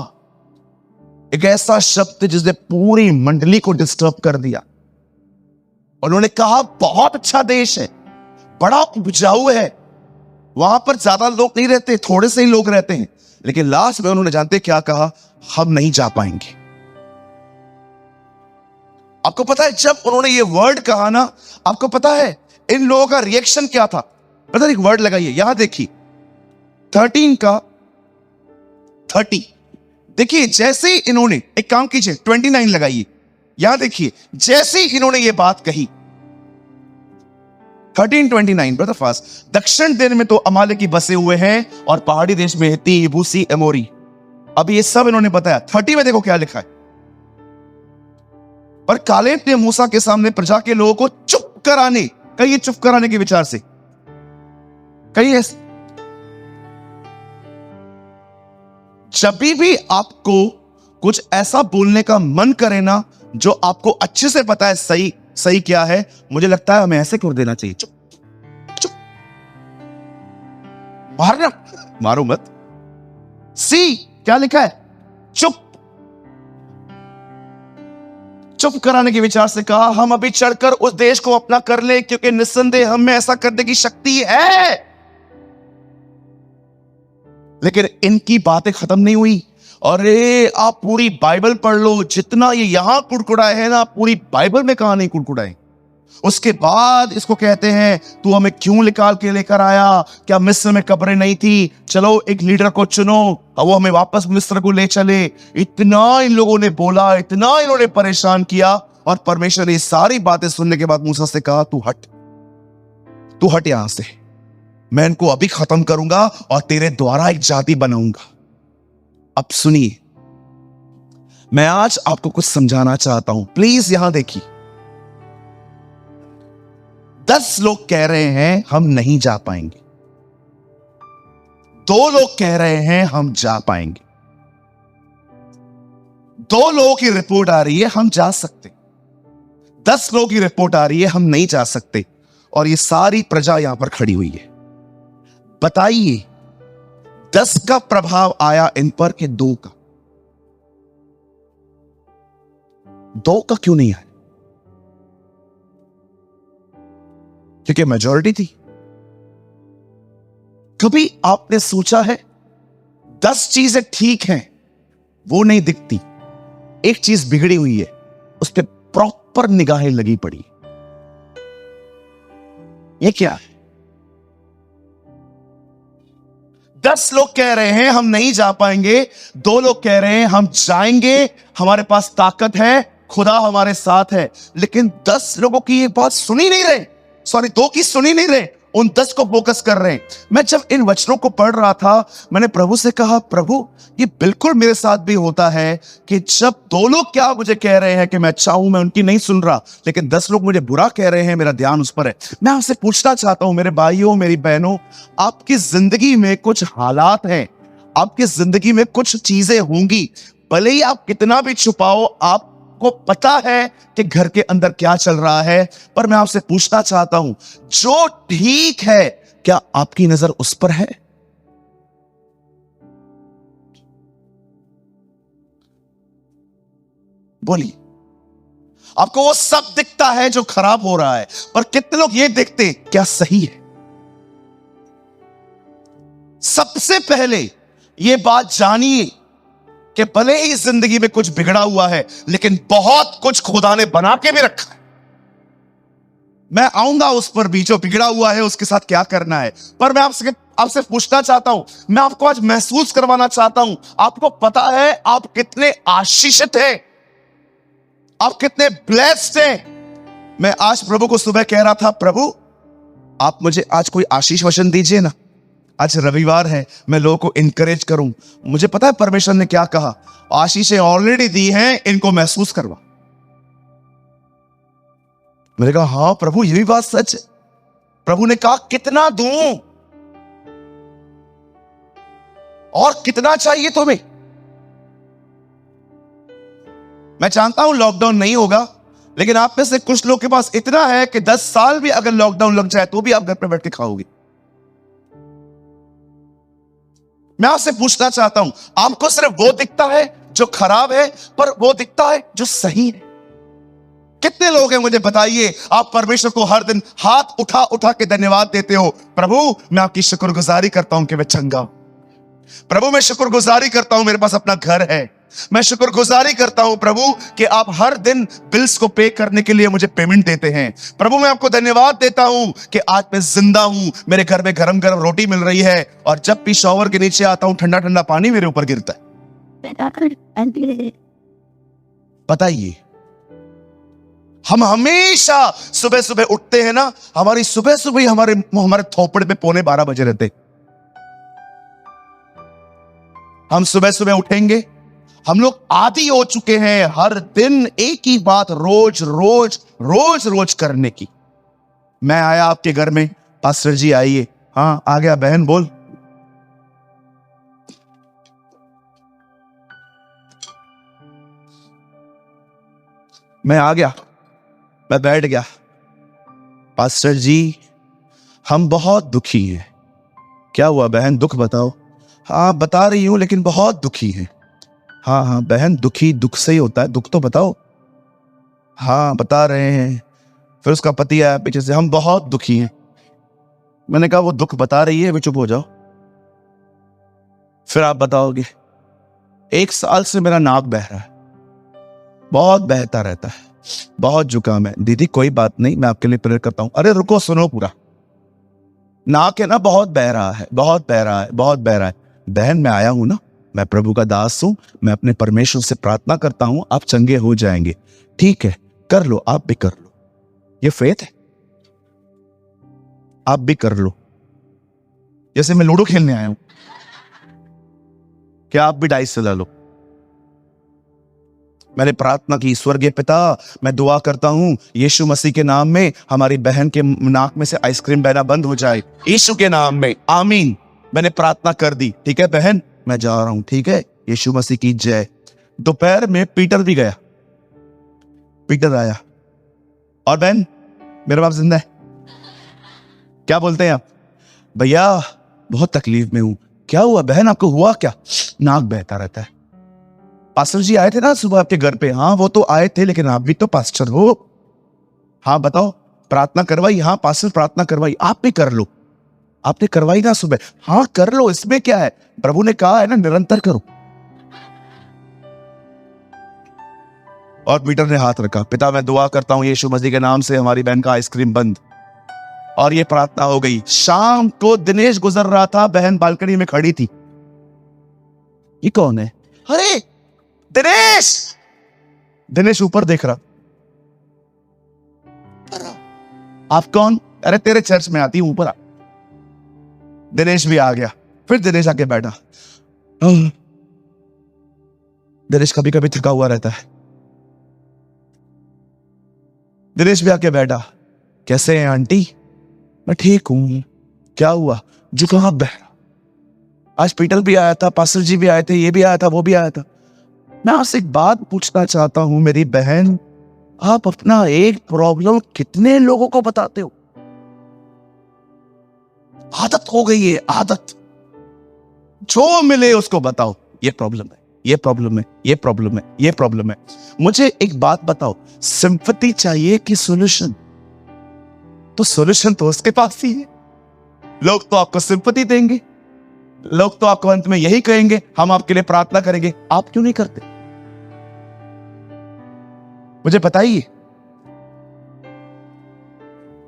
एक ऐसा शब्द जिसने पूरी मंडली को डिस्टर्ब कर दिया। उन्होंने कहा बहुत अच्छा देश है, बड़ा उपजाऊ है, वहां पर ज्यादा लोग नहीं रहते, थोड़े से ही लोग रहते हैं। लेकिन लास्ट में उन्होंने जानते क्या कहा? हम नहीं जा पाएंगे। आपको पता है जब उन्होंने ये वर्ड कहा ना, आपको पता है इन लोगों का रिएक्शन क्या था? पता है, एक वर्ड लगाइए, यहां देखिए 13 का 30। देखिए जैसे ही इन्होंने, एक काम कीजिए 29 लगाइए, यहां देखिए जैसे ही इन्होंने ये बात कही, 13:29 ब्रदर फास्ट। दक्षिण देश में तो अमालेकी बसे हुए हैं और पहाड़ी देश में हित्ती, यबूसी, एमोरी। अब ये सब इन्होंने बताया। 30 में देखो क्या लिखा है, पर कालेब ने मूसा के सामने प्रजा के लोगों को चुप कराने, कहिए चुप कराने के विचार से, कहिए जब भी आपको कुछ ऐसा बोलने का मन करे ना जो आपको अच्छे से पता है सही सही क्या है, मुझे लगता है हमें ऐसे कर देना चाहिए, चुप चुप, मारना, मारो मत। सी क्या लिखा है? चुप। चुप कराने के विचार से कहा, हम अभी चढ़कर उस देश को अपना कर ले, क्योंकि निस्संदेह हम में ऐसा करने की शक्ति है। लेकिन इनकी बातें खत्म नहीं हुई। अरे आप पूरी बाइबल पढ़ लो, जितना ये यहां कुड़कुड़ाए है ना, पूरी बाइबल में कहां नहीं कुड़कुड़ाए। उसके बाद इसको कहते हैं तू हमें क्यों निकाल के लेकर आया, क्या मिस्र में कब्रें नहीं थी, चलो एक लीडर को चुनो और वो हमें वापस मिस्र को ले चले। इतना इन लोगों ने बोला, इतना इन्होंने परेशान किया, और परमेश्वर ने सारी बातें सुनने के बाद मूसा से कहा तू हट यहां से, मैं इनको अभी खत्म करूंगा और तेरे द्वारा एक जाति बनाऊंगा। अब सुनिए, मैं आज आपको कुछ समझाना चाहता हूं, प्लीज यहां देखिए। 10 लोग कह रहे हैं हम नहीं जा पाएंगे, 2 लोग कह रहे हैं हम जा पाएंगे, 2 लोगों की रिपोर्ट आ रही है हम जा सकते, 10 लोगों की रिपोर्ट आ रही है हम नहीं जा सकते, और ये सारी प्रजा यहां पर खड़ी हुई है। बताइए 10 का प्रभाव आया इन पर कि 2 का? 2 का क्यों नहीं आया? क्योंकि मेजॉरिटी थी। कभी आपने सोचा है 10 चीजें ठीक हैं, वो नहीं दिखती, एक चीज बिगड़ी हुई है, उस पर प्रॉपर निगाहें लगी पड़ी। ये क्या है? 10 लोग कह रहे हैं हम नहीं जा पाएंगे, 2 लोग कह रहे हैं हम जाएंगे, हमारे पास ताकत है, खुदा हमारे साथ है। लेकिन 10 लोगों की ये बात सुनी नहीं रहे, 2 की सुनी नहीं रहे, उन 10 को फोकस कर रहे हैं। मैं जब इन वचनों को पढ़ रहा था, मैंने प्रभु से कहा, प्रभु ये बिल्कुल मेरे साथ भी होता है कि जब 2 लोग क्या मुझे कह रहे हैं कि मैं अच्छा हूं, मैं उनकी नहीं सुन रहा, लेकिन 10 लोग मुझे बुरा कह रहे हैं, मेरा ध्यान उस पर है। मैं आपसे पूछना चाहता हूं मेरे भाइयों, मेरी बहनों, आपकी जिंदगी में कुछ हालात हैं, आपकी जिंदगी में कुछ चीजें होंगी, भले ही आप कितना भी छुपाओ, आपको पता है कि घर के अंदर क्या चल रहा है, पर मैं आपसे पूछना चाहता हूं, जो ठीक है क्या आपकी नजर उस पर है? बोलिए। आपको वो सब दिखता है जो खराब हो रहा है, पर कितने लोग ये देखते क्या सही है? सबसे पहले ये बात जानिए कि भले ही जिंदगी में कुछ बिगड़ा हुआ है, लेकिन बहुत कुछ खुदा ने बना के भी रखा है। मैं आऊंगा उस पर भी, जो बिगड़ा हुआ है उसके साथ क्या करना है, पर मैं आपसे पूछना चाहता हूं, मैं आपको आज महसूस करवाना चाहता हूं, आपको पता है आप कितने आशीषित हैं, आप कितने ब्लेस्ड हैं। मैं आज प्रभु को सुबह कह रहा था, प्रभु आप मुझे आज कोई आशीष वचन दीजिए ना, आज रविवार है, मैं लोगों को इंकरेज करूं। मुझे पता है परमेश्वर ने क्या कहा, आशीषें ऑलरेडी दी हैं, इनको महसूस करवा। मैंने कहा हाँ प्रभु ये भी बात सच है। प्रभु ने कहा कितना दूं और कितना चाहिए तुम्हें? मैं जानता हूं लॉकडाउन नहीं होगा, लेकिन आप में से कुछ लोग के पास इतना है कि 10 साल भी अगर लॉकडाउन लग जाए तो भी आप घर पे बैठ के खाओगे। मैं आपसे पूछना चाहता हूं, आपको सिर्फ वो दिखता है जो खराब है, पर वो दिखता है जो सही है? कितने लोग हैं मुझे बताइए, आप परमेश्वर को हर दिन हाथ उठा उठा के धन्यवाद देते हो, प्रभु मैं आपकी शुक्रगुजारी करता हूं कि मैं चंगा हूं, प्रभु मैं शुक्रगुजारी करता हूं मेरे पास अपना घर है, मैं शुक्रगुजारी करता हूं प्रभु कि आप हर दिन बिल्स को पे करने के लिए मुझे पेमेंट देते हैं, प्रभु मैं आपको धन्यवाद देता हूं कि आज मैं जिंदा हूं, मेरे घर में गरम गरम रोटी मिल रही है, और जब भी शॉवर के नीचे आता हूं ठंडा ठंडा पानी मेरे ऊपर गिरता है। बताइए, हम हमेशा सुबह सुबह उठते हैं ना, हमारी सुबह सुबह हमारे थोपड़े पे 11:45 बजे रहते। हम सुबह सुबह उठेंगे, हम लोग आदी हो चुके हैं हर दिन एक ही बात रोज रोज रोज रोज करने की। मैं आया आपके घर में, पास्टर जी आइए, हाँ आ गया, बहन बोल, मैं आ गया, मैं बैठ गया, पास्टर जी हम बहुत दुखी हैं। क्या हुआ बहन, दुख बताओ। हाँ बता रही हूं, लेकिन बहुत दुखी हैं। हाँ हाँ बहन, दुखी दुख से ही होता है, दुख तो बताओ। हाँ बता रहे हैं। फिर उसका पति आया पीछे से, हम बहुत दुखी हैं। मैंने कहा वो दुख बता रही है, वे चुप हो जाओ। फिर आप बताओगे 1 साल से मेरा नाक बह रहा है, बहुत बहता रहता है, बहुत जुकाम है। दीदी कोई बात नहीं, मैं आपके लिए प्रेयर करता हूं। अरे रुको, सुनो पूरा। नाक है ना, बहुत बह रहा है, बहुत बह रहा है, बहुत बह रहा है। बहन मैं आया हूं ना, मैं प्रभु का दास हूं, मैं अपने परमेश्वर से प्रार्थना करता हूं, आप चंगे हो जाएंगे। ठीक है, कर लो, आप भी कर लो। ये फेथ है, आप भी कर लो। जैसे मैं लूडो खेलने आया हूं, क्या आप भी डाइस चला लो। मैंने प्रार्थना की, स्वर्गीय पिता, मैं दुआ करता हूं यीशु मसीह के नाम में हमारी बहन के नाक में से आइसक्रीम बहना बंद हो जाए, यीशु के नाम में, आमीन। मैंने प्रार्थना कर दी, ठीक है बहन, मैं जा रहा हूं, ठीक है, यीशु मसीह की जय। दोपहर में पीटर भी गया, पीटर आया, और बहन मेरा बाप जिंदा है। क्या बोलते हैं आप? भैया बहुत तकलीफ में हूं। क्या हुआ बहन, आपको हुआ क्या? नाक बहता रहता है। पास्टर जी आए थे ना सुबह आपके घर पे? हाँ वो तो आए थे, लेकिन आप भी तो पास्टर हो। हाँ बताओ, प्रार्थना करवाई? हाँ पास्टर प्रार्थना करवाई। आप भी कर लो, आपने करवाई ना सुबह? हाँ कर लो, इसमें क्या है, प्रभु ने कहा है ना निरंतर करो। और पीटर ने हाथ रखा, पिता मैं दुआ करता हूं यीशु मसीह के नाम से हमारी बहन का आइसक्रीम बंद। और ये प्रार्थना हो गई। शाम को दिनेश गुजर रहा था, बहन बालकनी में खड़ी थी। ये कौन है? अरे दिनेश! दिनेश ऊपर देख रहा। आप कौन? अरे तेरे चर्च में आती हूं, ऊपर आ। दिनेश भी आ गया। फिर दिनेश आके बैठा। दिनेश कभी कभी थका हुआ रहता है। दिनेश भी आके बैठा। कैसे हैं आंटी? मैं ठीक हूं। क्या हुआ? जुकाम बह रहा। आज पीटर भी आया था, पास्टर जी भी आए थे, ये भी आया था, वो भी आया था। मैं आपसे एक बात पूछना चाहता हूं मेरी बहन, आप अपना एक प्रॉब्लम कितने लोगों को बताते हो? आदत हो गई है, आदत। जो मिले उसको बताओ, ये प्रॉब्लम है, ये प्रॉब्लम है, ये प्रॉब्लम है, ये प्रॉब्लम है। मुझे एक बात बताओ, सिंपैथी चाहिए कि सॉल्यूशन? तो सॉल्यूशन तो उसके पास ही है। लोग तो आपको सिंपैथी देंगे, लोग तो आपको अंत में यही कहेंगे हम आपके लिए प्रार्थना करेंगे। आप क्यों नहीं करते? मुझे बताइए।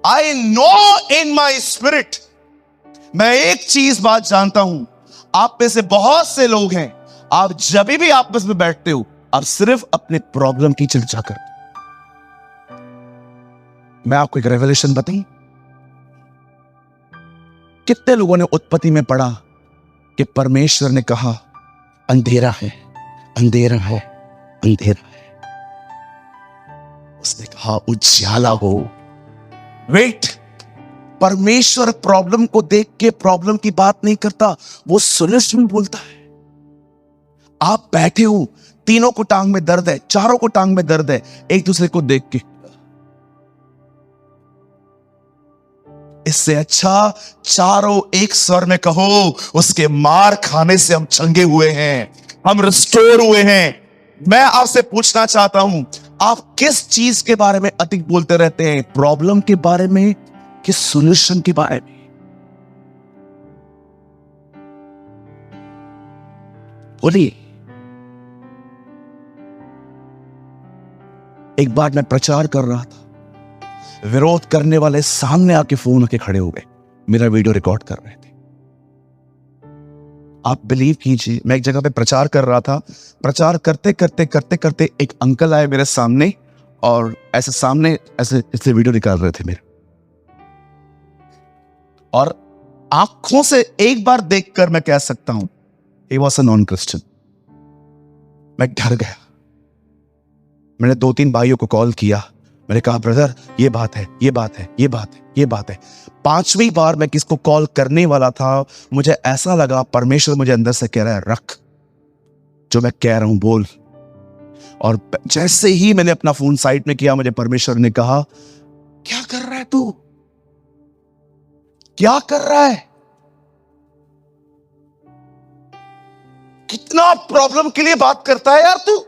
I know in my spirit, मैं एक चीज बात जानता हूं, आप में से बहुत से लोग हैं, आप जब भी आपस में बैठते हो आप सिर्फ अपने प्रॉब्लम की चर्चा करते। मैं आपको एक रेवलेशन बताऊं, कितने लोगों ने उत्पत्ति में पढ़ा कि परमेश्वर ने कहा अंधेरा है, अंधेरा है, अंधेरा है, उसने कहा उजाला हो। वेट, परमेश्वर प्रॉब्लम को देख के प्रॉब्लम की बात नहीं करता, वो सॉल्यूशन बोलता है। आप बैठे हो, तीनों को टांग में दर्द है, चारों को टांग में दर्द है, एक दूसरे को देख के। इससे अच्छा चारों एक स्वर में कहो उसके मार खाने से हम चंगे हुए हैं, हम रिस्टोर हुए हैं। मैं आपसे पूछना चाहता हूं, आप किस चीज के बारे में अधिक बोलते रहते हैं? प्रॉब्लम के बारे में कि सॉल्यूशन के बारे में? बोलिए। एक बार मैं प्रचार कर रहा था, विरोध करने वाले सामने आके फोन आके खड़े हो गए, मेरा वीडियो रिकॉर्ड कर रहे थे। आप बिलीव कीजिए, मैं एक जगह पे प्रचार कर रहा था, प्रचार करते करते करते करते एक अंकल आए मेरे सामने और ऐसे सामने ऐसे वीडियो निकाल रहे थे मेरे, और आंखों से एक बार देखकर मैं कह सकता हूं he was a non Christian. मैं डर गया। मैंने 2-3 भाइयों को कॉल किया, मैंने कहा ब्रदर ये बात है, ये बात है, ये बात है, ये बात है। 5वीं बार मैं किसको कॉल करने वाला था, मुझे ऐसा लगा परमेश्वर मुझे अंदर से कह रहा है रख, जो मैं कह रहा हूं बोल। और जैसे ही मैंने अपना फोन साइड में किया, मुझे परमेश्वर ने कहा क्या कर रहा है तू, क्या कर रहा है? कितना प्रॉब्लम के लिए बात करता है यार तू।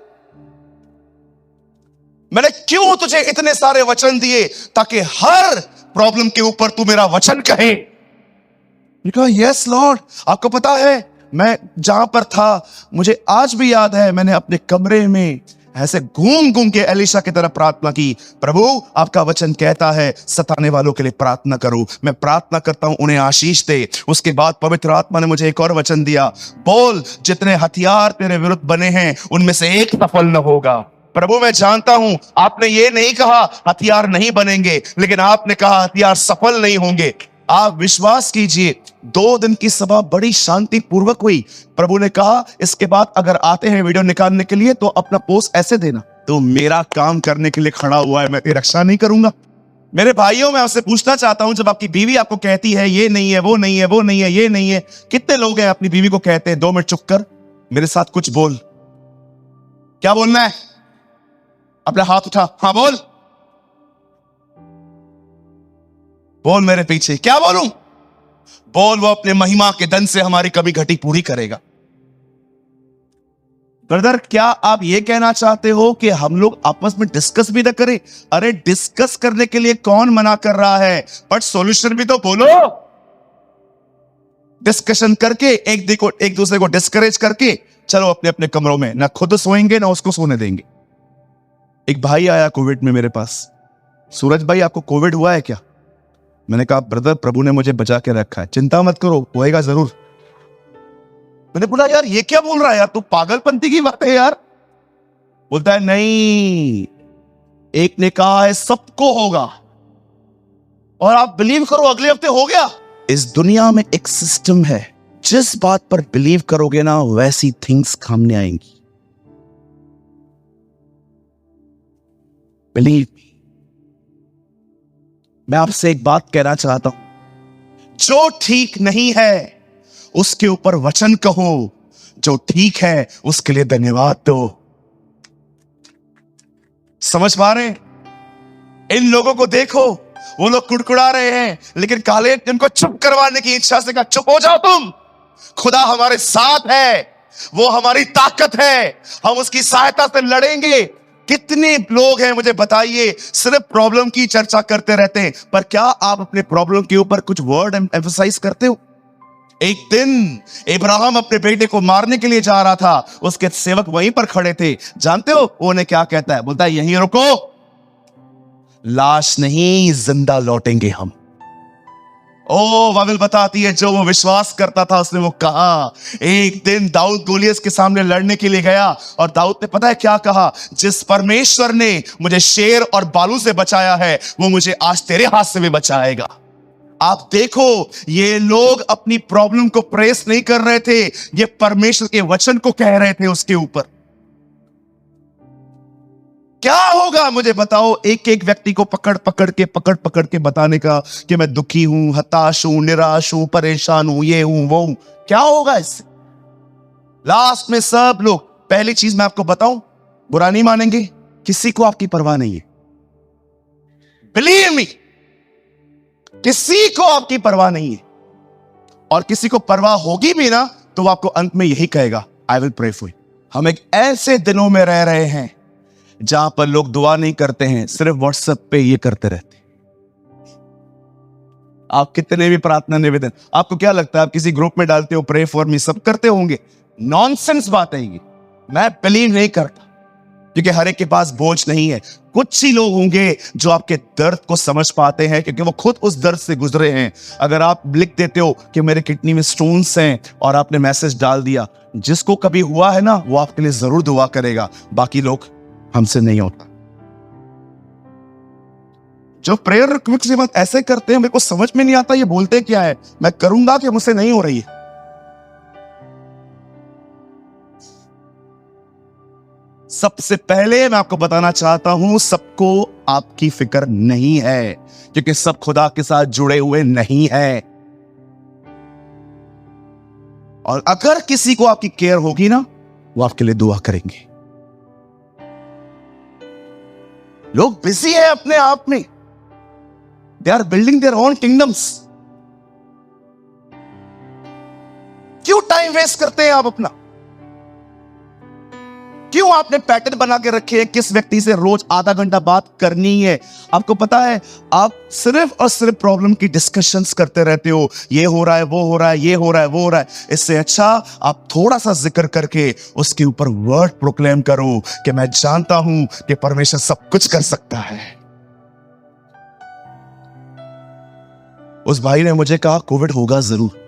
मैंने क्यों तुझे इतने सारे वचन दिए? ताकि हर प्रॉब्लम के ऊपर तू मेरा वचन कहे। कहा यस लॉर्ड। आपको पता है मैं जहां पर था, मुझे आज भी याद है, मैंने अपने कमरे में ऐसे घूम घूम के एलिशा की तरफ प्रार्थना की, प्रभु आपका वचन कहता है सताने वालों के लिए प्रार्थना करो, मैं प्रार्थना करता हूं उन्हें आशीष दे। उसके बाद पवित्र आत्मा ने मुझे एक और वचन दिया, बोल जितने हथियार तेरे विरुद्ध बने हैं उनमें से एक सफल न होगा। प्रभु मैं जानता हूं आपने ये नहीं कहा हथियार नहीं बनेंगे, लेकिन आपने कहा हथियार सफल नहीं होंगे। आप विश्वास कीजिए, 2 दिन की सभा बड़ी शांति पूर्वक हुई। प्रभु ने कहा इसके बाद अगर आते हैं वीडियो निकालने के लिए तो अपना पोस्ट ऐसे देना। तो मेरा काम करने के लिए खड़ा हुआ है, मैं तेरी रक्षा नहीं करूंगा। मेरे भाइयों, मैं आपसे पूछना चाहता हूं, जब आपकी बीवी आपको कहती है ये नहीं है, वो नहीं है, वो नहीं है, ये नहीं है, कितने लोग हैं अपनी बीवी को कहते हैं 2 मिनट चुप कर, मेरे साथ कुछ बोल। क्या बोलना है? अपना हाथ उठा, हाँ बोल, बोल मेरे पीछे, क्या बोलूं? बोल, वो अपने महिमा के धन से हमारी कभी घटी पूरी करेगा। ब्रदर, क्या आप ये कहना चाहते हो कि हम लोग आपस में डिस्कस भी ना करें? अरे डिस्कस करने के लिए कौन मना कर रहा है, बट सॉल्यूशन भी तो बोलो। डिस्कशन करके एक दूसरे को डिस्करेज करके चलो अपने अपने कमरों में, ना खुद सोएंगे ना उसको सोने देंगे। एक भाई आया कोविड में मेरे पास, सूरज भाई आपको कोविड हुआ है क्या? मैंने कहा ब्रदर प्रभु ने मुझे बचा के रखा है, चिंता मत करो, होएगा जरूर। मैंने बोला यार ये क्या बोल रहा है यार, तू पागलपंती की बात है यार। बोलता है नहीं, एक ने कहा है सबको होगा, और आप बिलीव करो अगले हफ्ते हो गया। इस दुनिया में एक सिस्टम है, जिस बात पर बिलीव करोगे ना वैसी थिंग्स सामने आएंगी। Believe me. मैं आपसे एक बात कहना चाहता हूं, जो ठीक नहीं है उसके ऊपर वचन कहो, जो ठीक है उसके लिए धन्यवाद दो। समझ पा रहे? इन लोगों को देखो, वो लोग कुड़कुड़ा रहे हैं, लेकिन काले उनको चुप करवाने की इच्छा से कहा चुप हो जाओ तुम, खुदा हमारे साथ है, वो हमारी ताकत है, हम उसकी सहायता से लड़ेंगे। कितने लोग हैं मुझे बताइए, सिर्फ प्रॉब्लम की चर्चा करते रहते हैं, पर क्या आप अपने प्रॉब्लम के ऊपर कुछ वर्ड एम्फसाइज करते हो? एक दिन इब्राहिम अपने बेटे को मारने के लिए जा रहा था, उसके सेवक वहीं पर खड़े थे, जानते हो उन्हें क्या कहता है? बोलता है यहीं रुको, लाश नहीं जिंदा लौटेंगे हम। ओ बाइबल बताती है जो वो विश्वास करता था उसने वो कहा। एक दिन दाऊद गोलियत के सामने लड़ने के लिए गया, और दाऊद ने पता है क्या कहा? जिस परमेश्वर ने मुझे शेर और बालू से बचाया है वो मुझे आज तेरे हाथ से भी बचाएगा। आप देखो, ये लोग अपनी प्रॉब्लम को प्रेस नहीं कर रहे थे, ये परमेश्वर के वचन को कह रहे थे उसके ऊपर। क्या होगा मुझे बताओ, एक एक व्यक्ति को पकड़ पकड़ के बताने का कि मैं दुखी हूं, हताश हूं, निराश हूं, परेशान हूं, ये हूं वो हूं, क्या होगा इससे? लास्ट में सब लोग, पहली चीज मैं आपको बताऊं, बुरा नहीं मानेंगे, किसी को आपकी परवाह नहीं है। बिलीव मी, किसी को आपकी परवाह नहीं है, और किसी को परवाह होगी भी ना तो वो आपको अंत में यही कहेगा, I will pray for you. हम एक ऐसे दिनों में रह रहे हैं जहां पर लोग दुआ नहीं करते हैं, सिर्फ व्हाट्सएप पे ये करते रहते हैं। आप कितने भी प्रार्थना निवेदन, आपको क्या लगता है आप किसी ग्रुप में डालते हो प्रे फॉर मी, सब करते होंगे? नॉनसेंस बात है ये, मैं बिलीव नहीं करता, क्योंकि हर एक के पास बोझ नहीं है। कुछ ही लोग होंगे जो आपके दर्द को समझ पाते हैं, क्योंकि वो खुद उस दर्द से गुजरे हैं। अगर आप लिख देते हो कि मेरे किडनी में स्टोन्स हैं और आपने मैसेज डाल दिया, जिसको कभी हुआ है ना वो आपके लिए जरूर दुआ करेगा, बाकी लोग हमसे नहीं होता। जो प्रेयर रिक्वेस्ट की बात ऐसे करते हैं, मेरे को समझ में नहीं आता ये बोलते क्या है। मैं करूंगा कि मुझसे नहीं हो रही है। सबसे पहले मैं आपको बताना चाहता हूं, सबको आपकी फिक्र नहीं है, क्योंकि सब खुदा के साथ जुड़े हुए नहीं है। और अगर किसी को आपकी केयर होगी ना, वो आपके लिए दुआ करेंगे। लोग बिजी है अपने आप में, they are building their own kingdoms. क्यों टाइम वेस्ट करते हैं आप अपना? क्यों आपने पैटर्न बना के रखे हैं किस व्यक्ति से रोज आधा घंटा बात करनी है? आपको पता है आप सिर्फ और सिर्फ प्रॉब्लम की डिस्कशंस करते रहते हो, ये हो रहा है, वो हो रहा है, ये हो रहा है, वो हो रहा है। इससे अच्छा आप थोड़ा सा जिक्र करके उसके ऊपर वर्ड प्रोक्लेम करो कि मैं जानता हूं कि परमेश्वर सब कुछ कर सकता है। उस भाई ने मुझे कहा कोविड होगा जरूर।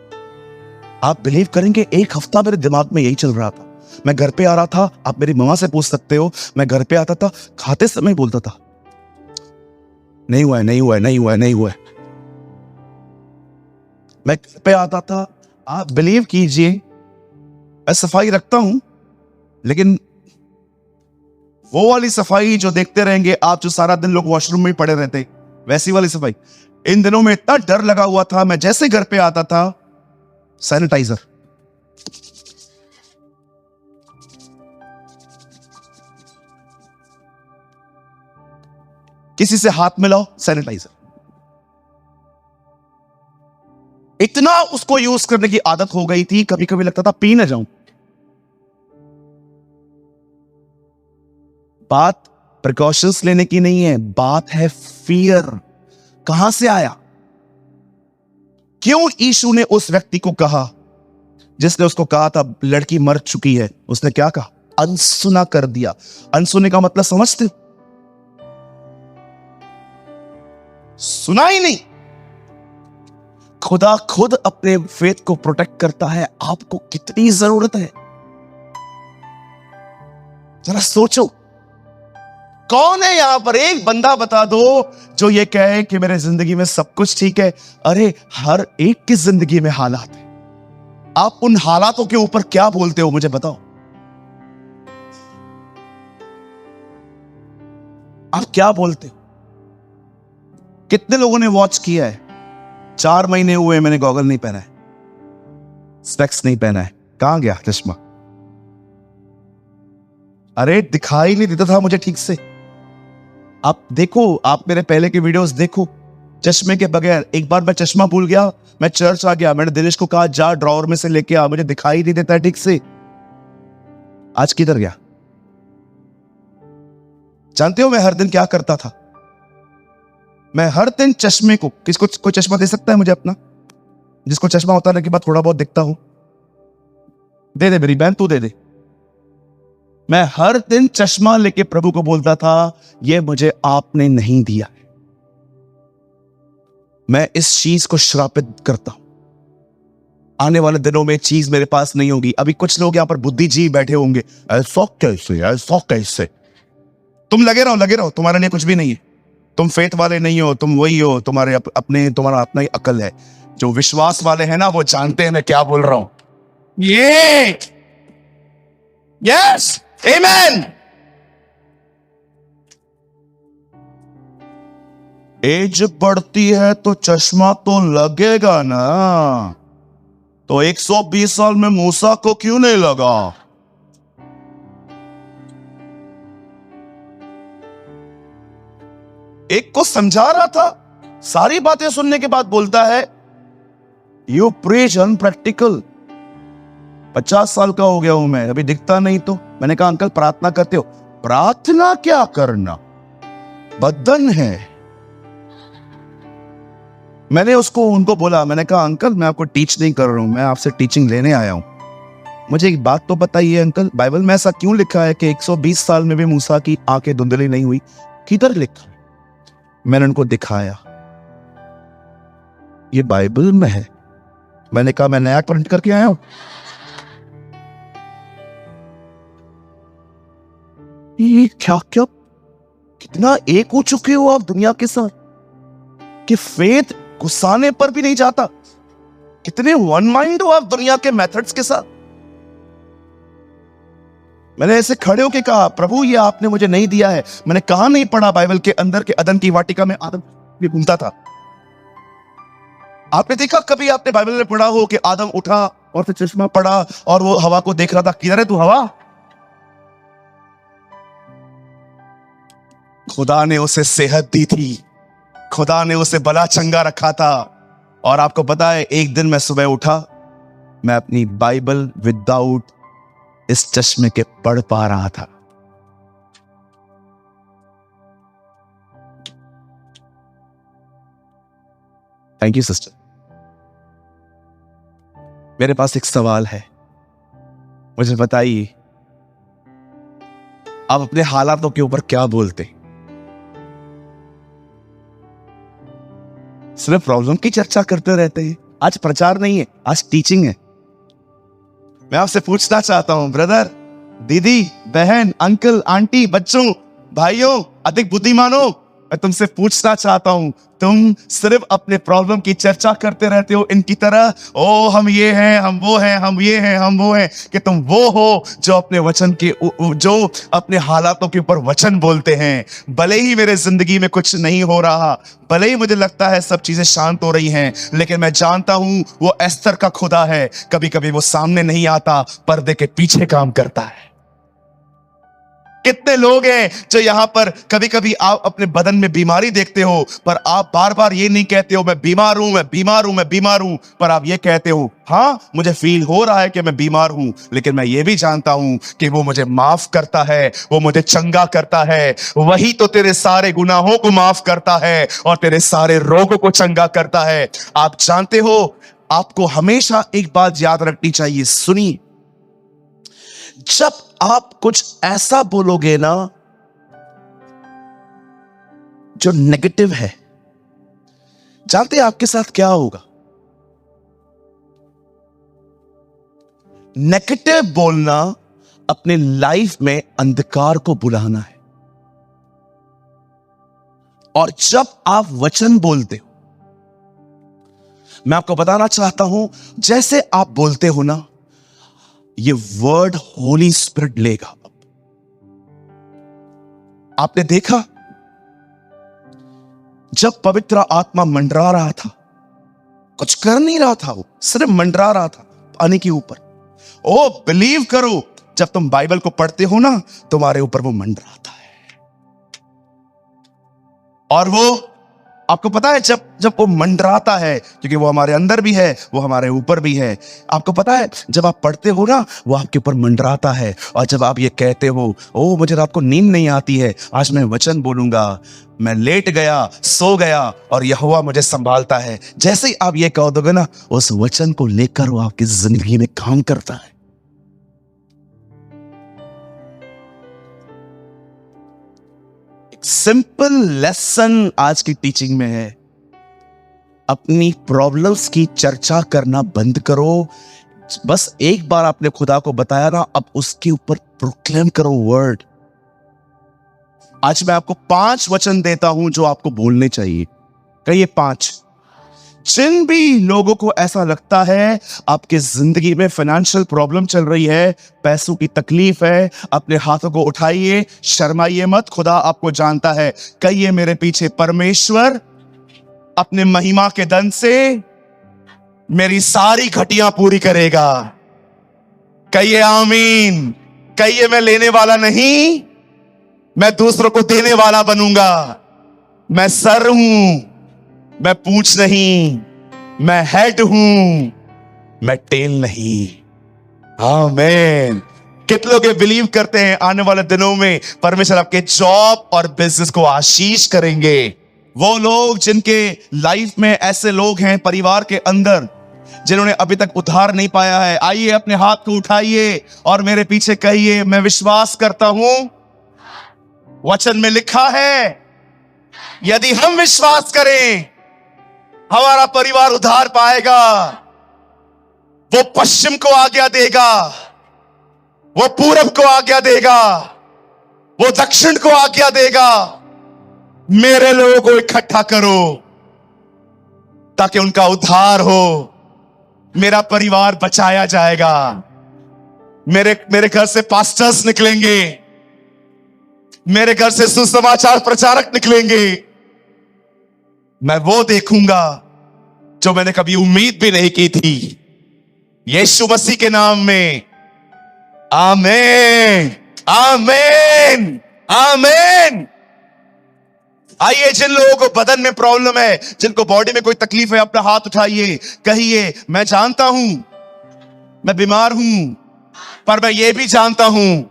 आप बिलीव करेंगे, एक हफ्ता मेरे दिमाग में यही चल रहा था। मैं घर पे आ रहा था, आप मेरी मम्मा से पूछ सकते हो, मैं घर पे आता था, खाते समय बोलता था नहीं हुआ है, नहीं हुआ है, नहीं हुआ है, नहीं हुआ है। मैं घर पे आता था, आप बिलीव कीजिए, मैं सफाई रखता हूं, लेकिन वो वाली सफाई जो देखते रहेंगे आप, जो सारा दिन लोग वॉशरूम में ही पड़े रहते, वैसी वाली सफाई इन दिनों में इतना डर लगा हुआ था। मैं जैसे घर पे आता था, सैनिटाइजर, किसी से हाथ मिलाओ, सैनिटाइजर। इतना उसको यूज करने की आदत हो गई थी, कभी कभी लगता था पी ना जाऊं। बात प्रिकॉशंस लेने की नहीं है, बात है फियर। कहां से आया? क्यों यीशु ने उस व्यक्ति को कहा, जिसने उसको कहा था लड़की मर चुकी है, उसने क्या कहा? अनसुना कर दिया। अनसुने का मतलब समझते हो? सुना ही नहीं। खुदा खुद अपने फेथ को प्रोटेक्ट करता है। आपको कितनी जरूरत है, जरा सोचो। कौन है यहां पर, एक बंदा बता दो जो ये कहे कि मेरे जिंदगी में सब कुछ ठीक है। अरे हर एक की जिंदगी में हालात है। आप उन हालातों के ऊपर क्या बोलते हो, मुझे बताओ। आप क्या बोलते हो? कितने लोगों ने वॉच किया है? 4 महीने हुए मैंने गॉगल नहीं पहना है, स्पेक्स नहीं पहना है, कहां गया चश्मा? अरे दिखाई नहीं देता था मुझे ठीक से। आप देखो, आप मेरे पहले के वीडियोस देखो, चश्मे के बगैर। एक बार मैं चश्मा भूल गया, मैं चर्च आ गया, मैंने दिनेश को कहा जा ड्रॉअर में से लेके आ, मुझे दिखाई नहीं देता ठीक से। आज किधर गया? जानते हो मैं हर दिन क्या करता था? मैं हर दिन चश्मे को, किसको कोई चश्मा दे सकता है मुझे अपना, जिसको चश्मा उतारने के बाद थोड़ा बहुत दिखता हो? दे दे मेरी बहन, तू दे दे। मैं हर दिन चश्मा लेके प्रभु को बोलता था ये मुझे आपने नहीं दिया। मैं इस चीज को श्रापित करता हूं, आने वाले दिनों में चीज मेरे पास नहीं होगी। अभी कुछ लोग यहां पर बुद्धिजीवी बैठे होंगे, ऐसा कैसे, ऐसा कैसे? तुम लगे रहो, तुम्हारे लिए कुछ भी नहीं है। तुम फेथ वाले नहीं हो, तुम वही हो, तुम्हारे अपने, तुम्हारा अपना ही अकल है। जो विश्वास वाले हैं ना, वो जानते हैं मैं क्या बोल रहा हूं। ये यस, आमेन। एज बढ़ती है तो चश्मा तो लगेगा ना। तो 120 साल में मूसा को क्यों नहीं लगा? एक को समझा रहा था, सारी बातें सुनने के बाद बोलता है यू प्रीच अनप्रैक्टिकल। 50 साल का हो गया हूं मैं, अभी दिखता नहीं तो। मैंने कहा अंकल प्रार्थना करते हो? प्रार्थना क्या करना, बदन है। मैंने उनको बोला, मैंने कहा अंकल मैं आपको टीच नहीं कर रहा हूं, मैं आपसे टीचिंग लेने आया हूं। मुझे एक बात तो बताइए अंकल, बाइबल में ऐसा क्यों लिखा है कि 120 साल में भी मूसा की आंखें धुंधली नहीं हुई? किधर लिखा है? मैंने उनको दिखाया, ये बाइबल में है। मैंने कहा मैं नया प्रिंट करके आया हूं। ये क्या क्या कितना एक हो चुके हो आप दुनिया के साथ कि फेथ घुसाने पर भी नहीं जाता। कितने वन माइंड हो आप दुनिया के मेथड्स के साथ। मैंने ऐसे खड़े होके कहा प्रभु ये आपने मुझे नहीं दिया है। मैंने कहा नहीं पढ़ा बाइबल के अंदर के अदन की वाटिका में आदम भी घूमता था? आपने देखा कभी, आपने बाइबल में पढ़ा हो कि आदम उठा और फिर चश्मा पड़ा और वो हवा को देख रहा था, किधर है तू हवा? खुदा ने उसे सेहत दी थी, खुदा ने उसे भला चंगा रखा था। और आपको पता है एक दिन मैं सुबह उठा, मैं अपनी बाइबल विदाउट इस चश्मे के पढ़ पा रहा था। Thank you sister. मेरे पास एक सवाल है, मुझे बताइए, आप अपने हालातों के ऊपर क्या बोलते? सिर्फ प्रॉब्लम की चर्चा करते रहते हैं। आज प्रचार नहीं है, आज टीचिंग है। मैं आपसे पूछना चाहता हूं ब्रदर, दीदी, बहन, अंकल, आंटी, बच्चों, भाइयों, अधिक बुद्धिमानों, मैं तुमसे पूछना चाहता हूं, तुम सिर्फ अपने प्रॉब्लम की चर्चा करते रहते हो इनकी तरह, ओ हम ये हैं, हम वो हैं, हम ये हैं, हम वो हैं, कि तुम वो हो जो अपने वचन के जो अपने हालातों के ऊपर वचन बोलते हैं। भले ही मेरे जिंदगी में कुछ नहीं हो रहा, भले ही मुझे लगता है सब चीजें शांत हो रही हैं, लेकिन मैं जानता हूं वो एस्तर का खुदा है। कभी कभी वो सामने नहीं आता, पर्दे के पीछे काम करता है। कितने लोग हैं जो यहां पर कभी कभी आप अपने बदन में बीमारी देखते हो, पर आप बार बार ये नहीं कहते हो मैं बीमार हूं, मैं बीमार हूं, मैं बीमार हूं, पर आप ये कहते हो हां मुझे फील हो रहा है कि मैं बीमार हूं, लेकिन मैं ये भी जानता हूं कि वो मुझे माफ करता है, वो मुझे चंगा करता है। वही तो तेरे सारे गुनाहों को माफ करता है और तेरे सारे रोगों को चंगा करता है। आप जानते हो, आपको हमेशा एक बात याद रखनी चाहिए, सुनिए, जब आप कुछ ऐसा बोलोगे ना जो नेगेटिव है, जानते हैं आपके साथ क्या होगा? नेगेटिव बोलना अपने लाइफ में अंधकार को बुलाना है। और जब आप वचन बोलते हो, मैं आपको बताना चाहता हूं, जैसे आप बोलते हो ना, ये वर्ड होली स्पिरिट लेगा। आपने देखा, जब पवित्र आत्मा मंडरा रहा था, कुछ कर नहीं रहा था, वो सिर्फ मंडरा रहा था पानी के ऊपर। ओ बिलीव करो, जब तुम बाइबल को पढ़ते हो ना, तुम्हारे ऊपर वो मंडराता है। और वो आपको पता है, जब वो मंडराता है, क्योंकि वो हमारे अंदर भी है, वो हमारे ऊपर भी है। आपको पता है, जब आप पढ़ते हो ना, वो आपके ऊपर मंडराता है। और जब आप ये कहते हो, ओ मुझे रात को नींद नहीं आती है, आज मैं वचन बोलूंगा, मैं लेट गया, सो गया और यहोवा मुझे संभालता है, जैसे ही आप ये कह दोगे ना, उस वचन को लेकर वो आपकी जिंदगी में काम करता है। सिंपल लेसन आज की टीचिंग में है, अपनी प्रॉब्लम्स की चर्चा करना बंद करो। बस एक बार आपने खुदा को बताया ना, अब उसके ऊपर प्रोक्लेम करो वर्ड। आज मैं आपको 5 वचन देता हूं जो आपको बोलने चाहिए। कहिए 5। जिन भी लोगों को ऐसा लगता है आपकी जिंदगी में फाइनेंशियल प्रॉब्लम चल रही है, पैसों की तकलीफ है, अपने हाथों को उठाइए, शर्माइए मत, खुदा आपको जानता है। कहिए मेरे पीछे, परमेश्वर अपने महिमा के धन से मेरी सारी घटियां पूरी करेगा। कहिए आमीन। कहिए मैं लेने वाला नहीं, मैं दूसरों को देने वाला बनूंगा। मैं सर हूं, मैं पूंछ नहीं, मैं हेड हूं, मैं टेल नहीं। आमीन। कितने लोग बिलीव करते हैं आने वाले दिनों में परमेश्वर आपके जॉब और बिजनेस को आशीष करेंगे? वो लोग जिनके लाइफ में ऐसे लोग हैं परिवार के अंदर जिन्होंने अभी तक उद्धार नहीं पाया है, आइए अपने हाथ को उठाइए और मेरे पीछे कहिए, मैं विश्वास करता हूं, वचन में लिखा है यदि हम विश्वास करें हमारा परिवार उद्धार पाएगा। वो पश्चिम को आज्ञा देगा, वो पूरब को आज्ञा देगा, वो दक्षिण को आज्ञा देगा, मेरे लोगों को इकट्ठा करो ताकि उनका उद्धार हो, मेरा परिवार बचाया जाएगा, मेरे घर से पास्टर्स निकलेंगे, मेरे घर से सुसमाचार प्रचारक निकलेंगे। मैं वो देखूंगा जो मैंने कभी उम्मीद भी नहीं की थी, यीशु मसीह के नाम में। आमीन, आमीन, आमीन। आइए, जिन लोगों को बदन में प्रॉब्लम है, जिनको बॉडी में कोई तकलीफ है, अपना हाथ उठाइए, कहिए मैं जानता हूं मैं बीमार हूं, पर मैं ये भी जानता हूं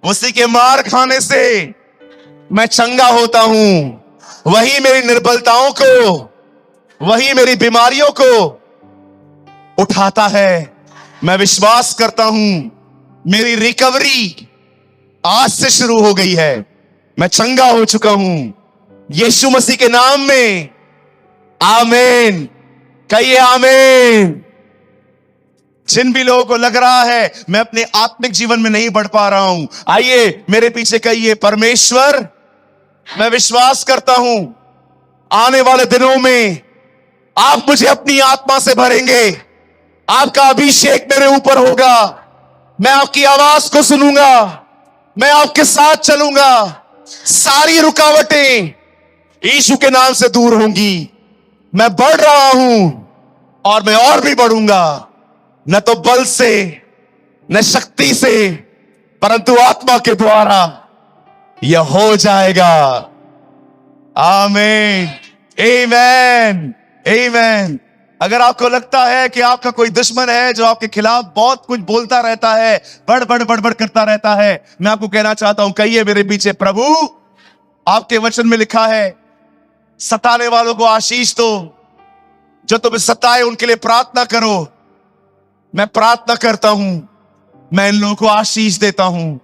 उसी के मार खाने से मैं चंगा होता हूं। वही मेरी निर्बलताओं को, वही मेरी बीमारियों को उठाता है। मैं विश्वास करता हूं मेरी रिकवरी आज से शुरू हो गई है। मैं चंगा हो चुका हूं यीशु मसीह के नाम में। आमीन, कहिए आमीन। जिन भी लोगों को लग रहा है मैं अपने आत्मिक जीवन में नहीं बढ़ पा रहा हूं, आइए मेरे पीछे कहिए, परमेश्वर मैं विश्वास करता हूं आने वाले दिनों में आप मुझे अपनी आत्मा से भरेंगे। आपका अभिषेक मेरे ऊपर होगा। मैं आपकी आवाज को सुनूंगा। मैं आपके साथ चलूंगा। सारी रुकावटें यीशु के नाम से दूर होंगी। मैं बढ़ रहा हूं और मैं और भी बढ़ूंगा, न तो बल से न शक्ति से, परंतु आत्मा के द्वारा यह हो जाएगा। आमीन, आमीन, आमीन। अगर आपको लगता है कि आपका कोई दुश्मन है जो आपके खिलाफ बहुत कुछ बोलता रहता है, बड़ करता रहता है, मैं आपको कहना चाहता हूं, कहिए मेरे पीछे, प्रभु आपके वचन में लिखा है सताने वालों को आशीष दो, जो तुम्हें सताए उनके लिए प्रार्थना करो। मैं प्रार्थना करता हूं, मैं इन लोगों को आशीष देता हूं।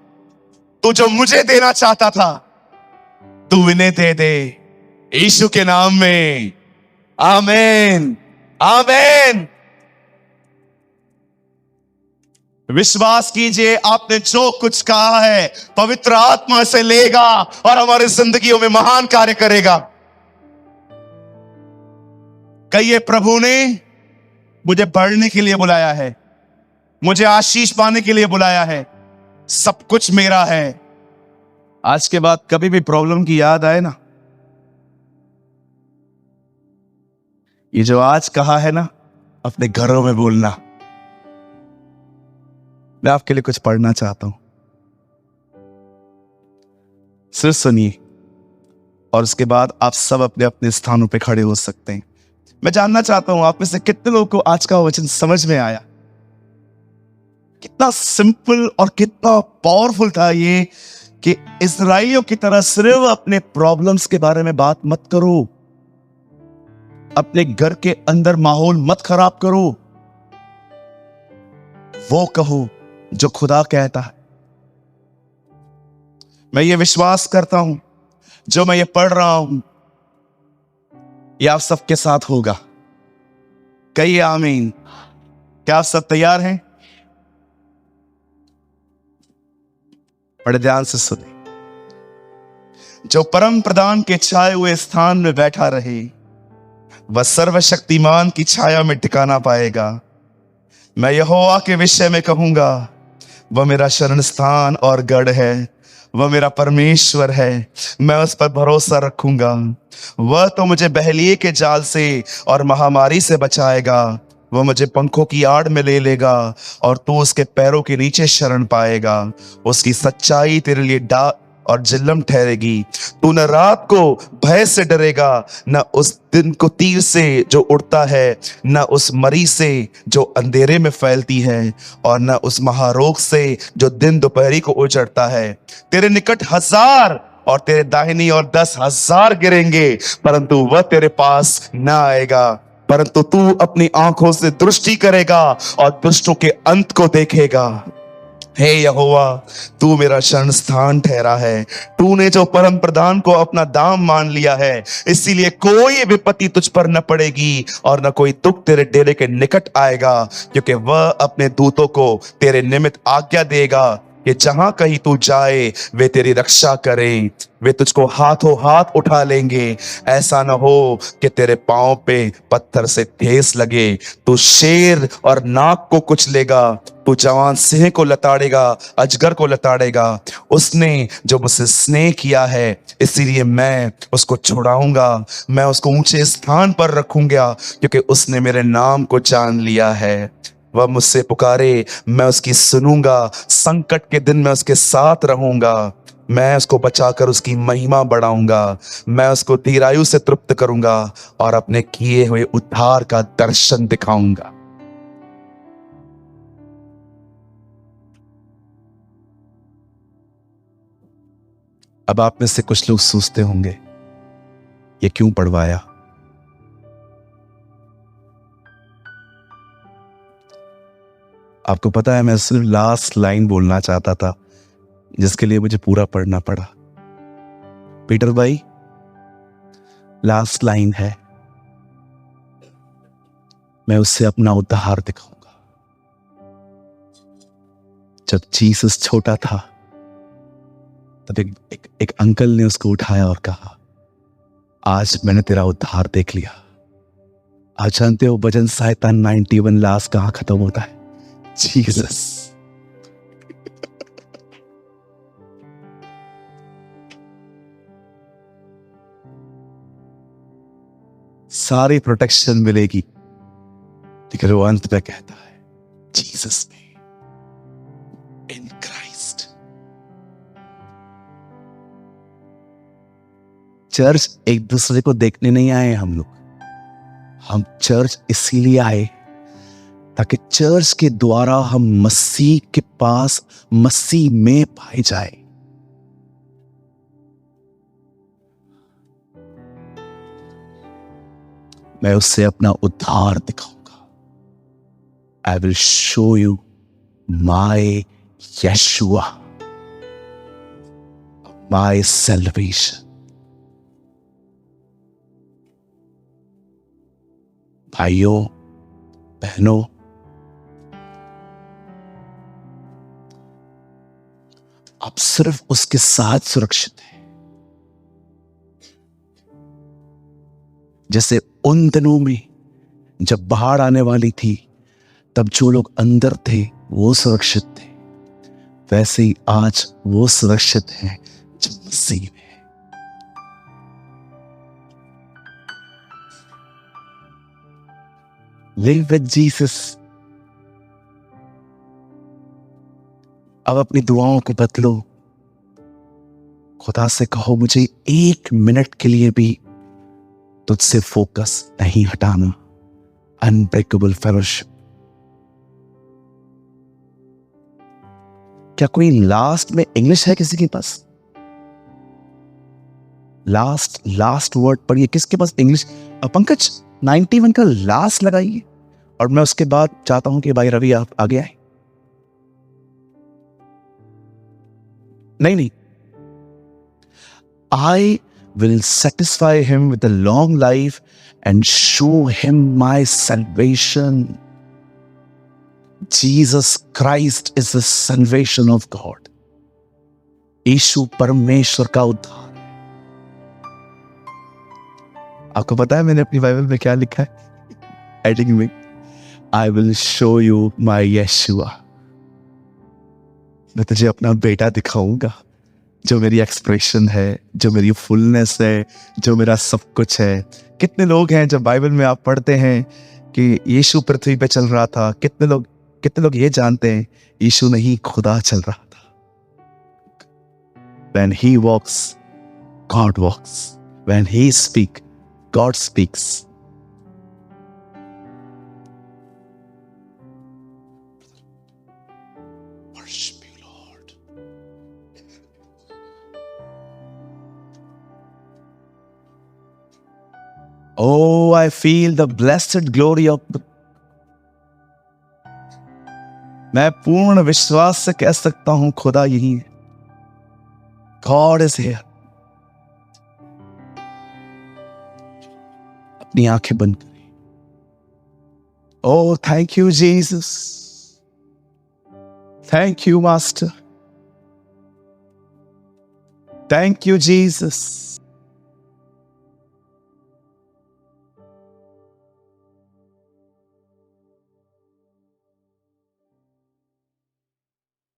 तू जो मुझे देना चाहता था तू इन्हें दे दे, यीशु के नाम में। आमीन, आमीन। विश्वास कीजिए, आपने जो कुछ कहा है पवित्र आत्मा से लेगा और हमारी जिंदगियों में महान कार्य करेगा। कहिए, प्रभु ने मुझे बढ़ने के लिए बुलाया है, मुझे आशीष पाने के लिए बुलाया है, सब कुछ मेरा है। आज के बाद कभी भी प्रॉब्लम की याद आए ना, ये जो आज कहा है ना, अपने घरों में बोलना। मैं आपके लिए कुछ पढ़ना चाहता हूं, सिर्फ सुनिए और उसके बाद आप सब अपने अपने स्थानों पे खड़े हो सकते हैं। मैं जानना चाहता हूं आप में से कितने लोगों को आज का वचन समझ में आया। कितना सिंपल और कितना पावरफुल था ये कि इस्राएलियों की तरह सिर्फ अपने प्रॉब्लम्स के बारे में बात मत करो, अपने घर के अंदर माहौल मत खराब करो, वो कहो जो खुदा कहता है। मैं ये विश्वास करता हूं जो मैं ये पढ़ रहा हूं ये आप सबके साथ होगा। कहिए आमीन। क्या आप सब तैयार हैं? बड़े ध्यान से सुने। जो परम प्रधान के छाए हुए स्थान में बैठा रहे वह सर्वशक्तिमान की छाया में ठिकाना पाएगा। मैं यहोवा के विषय में कहूंगा, वह मेरा शरण स्थान और गढ़ है, वह मेरा परमेश्वर है, मैं उस पर भरोसा रखूंगा। वह तो मुझे बहेलिए के जाल से और महामारी से बचाएगा। वह मुझे पंखों की आड़ में ले लेगा और तू उसके पैरों के नीचे शरण पाएगा। उसकी सच्चाई तेरे लिए डाल और जिल्लम ठहरेगी। तू न रात को भय से डरेगा, न उस दिन को तीर से जो उड़ता है, न उस मरी से जो अंधेरे में फैलती है, और न उस महारोग से जो दिन दोपहरी को उजड़ता है। तेरे निकट 1000 और तेरे दाहिनी और 10,000 गिरेंगे, परंतु वह तेरे पास न आएगा। परंतु तू अपनी आंखों से दृष्टि करेगा और दुष्टों के अंत को देखेगा। हे यहोवा, तू मेरा शरण स्थान ठहरा है। तूने जो परम प्रधान को अपना दाम मान लिया है, इसीलिए कोई विपत्ति तुझ पर न पड़ेगी और न कोई दुख तेरे डेरे के निकट आएगा, क्योंकि वह अपने दूतों को तेरे निमित्त आज्ञा देगा कि जहां कहीं तू जाए वे तेरी रक्षा करें। वे तुझको हाथों हाथ उठा लेंगे, ऐसा न हो कि तेरे पांव पे पत्थर से ठेस लगे। तू शेर और नाग को कुचलेगा, तू जवान सिंह को लताड़ेगा, अजगर को लताड़ेगा। उसने जो मुझसे स्नेह किया है, इसीलिए मैं उसको छुड़ाऊंगा। मैं उसको ऊंचे स्थान पर रखूंगा, क्योंकि उसने मेरे नाम को जान लिया है। वह मुझसे पुकारे, मैं उसकी सुनूंगा। संकट के दिन मैं उसके साथ रहूंगा। मैं उसको बचाकर उसकी महिमा बढ़ाऊंगा। मैं उसको दीर्घायु से तृप्त करूंगा और अपने किए हुए उद्धार का दर्शन दिखाऊंगा। अब आप में से कुछ लोग सोचते होंगे, ये क्यों पढ़वाया? आपको पता है, मैं सिर्फ लास्ट लाइन बोलना चाहता था, जिसके लिए मुझे पूरा पढ़ना पड़ा। पीटर भाई, लास्ट लाइन है, मैं उससे अपना उद्धार दिखाऊंगा। जब जीसस छोटा था, तब एक अंकल ने उसको उठाया और कहा, आज मैंने तेरा उद्धार देख लिया। आज जानते हो भजन संहिता 91 लास्ट कहां खत्म होता है? जीसस। सारी प्रोटेक्शन मिलेगी, लेकिन वो अंत में कहता है, जीसस में, इन क्राइस्ट। चर्च एक दूसरे को देखने नहीं आए हम लोग, हम चर्च इसीलिए आए ताकि चर्च के द्वारा हम मसीह के पास, मसीह में पाए जाए। मैं उससे अपना उद्धार दिखाऊंगा। I will show you my यशुआ, my salvation. भाइयों बहनों, आप सिर्फ उसके साथ सुरक्षित हैं। जैसे उन दिनों में जब बाढ़ आने वाली थी, तब जो लोग अंदर थे वो सुरक्षित थे, वैसे ही आज वो सुरक्षित हैं जो मसीह में है। Live with Jesus. अब अपनी दुआओं को बदलो। खुदा से कहो, मुझे 1 मिनट के लिए भी तुझसे फोकस नहीं हटाना। Unbreakable fellowship. क्या कोई लास्ट में इंग्लिश है किसी के पास? लास्ट वर्ड पढ़िए, किसके पास इंग्लिश? पंकज 91 का लास्ट लगाइए, और मैं उसके बाद चाहता हूं कि भाई रवि आप आगे आए। नहीं, I will satisfy him with a long life and show him my salvation. Jesus Christ is the salvation of God. यीशु परमेश्वर का उद्धार। आपको पता है मैंने अपनी बाइबल में क्या लिखा है? हेडिंग में, I will show you my Yeshua. मैं तुझे अपना बेटा दिखाऊंगा, जो मेरी एक्सप्रेशन है, जो मेरी फुलनेस है, जो मेरा सब कुछ है। कितने लोग हैं जब बाइबल में आप पढ़ते हैं कि यीशु पृथ्वी पे चल रहा था, कितने लोग ये जानते हैं यीशु नहीं खुदा चल रहा था। When he walks, God walks. When he speaks, God speaks. Worship you, Lord. Oh, I feel the blessed glory of the... मैं पूर्ण विश्वास से कह सकता हूं खुदा यही है। God is here. अपनी आंखें बंद करें। Oh, thank you, Jesus. Thank you, Master. Thank you, Jesus.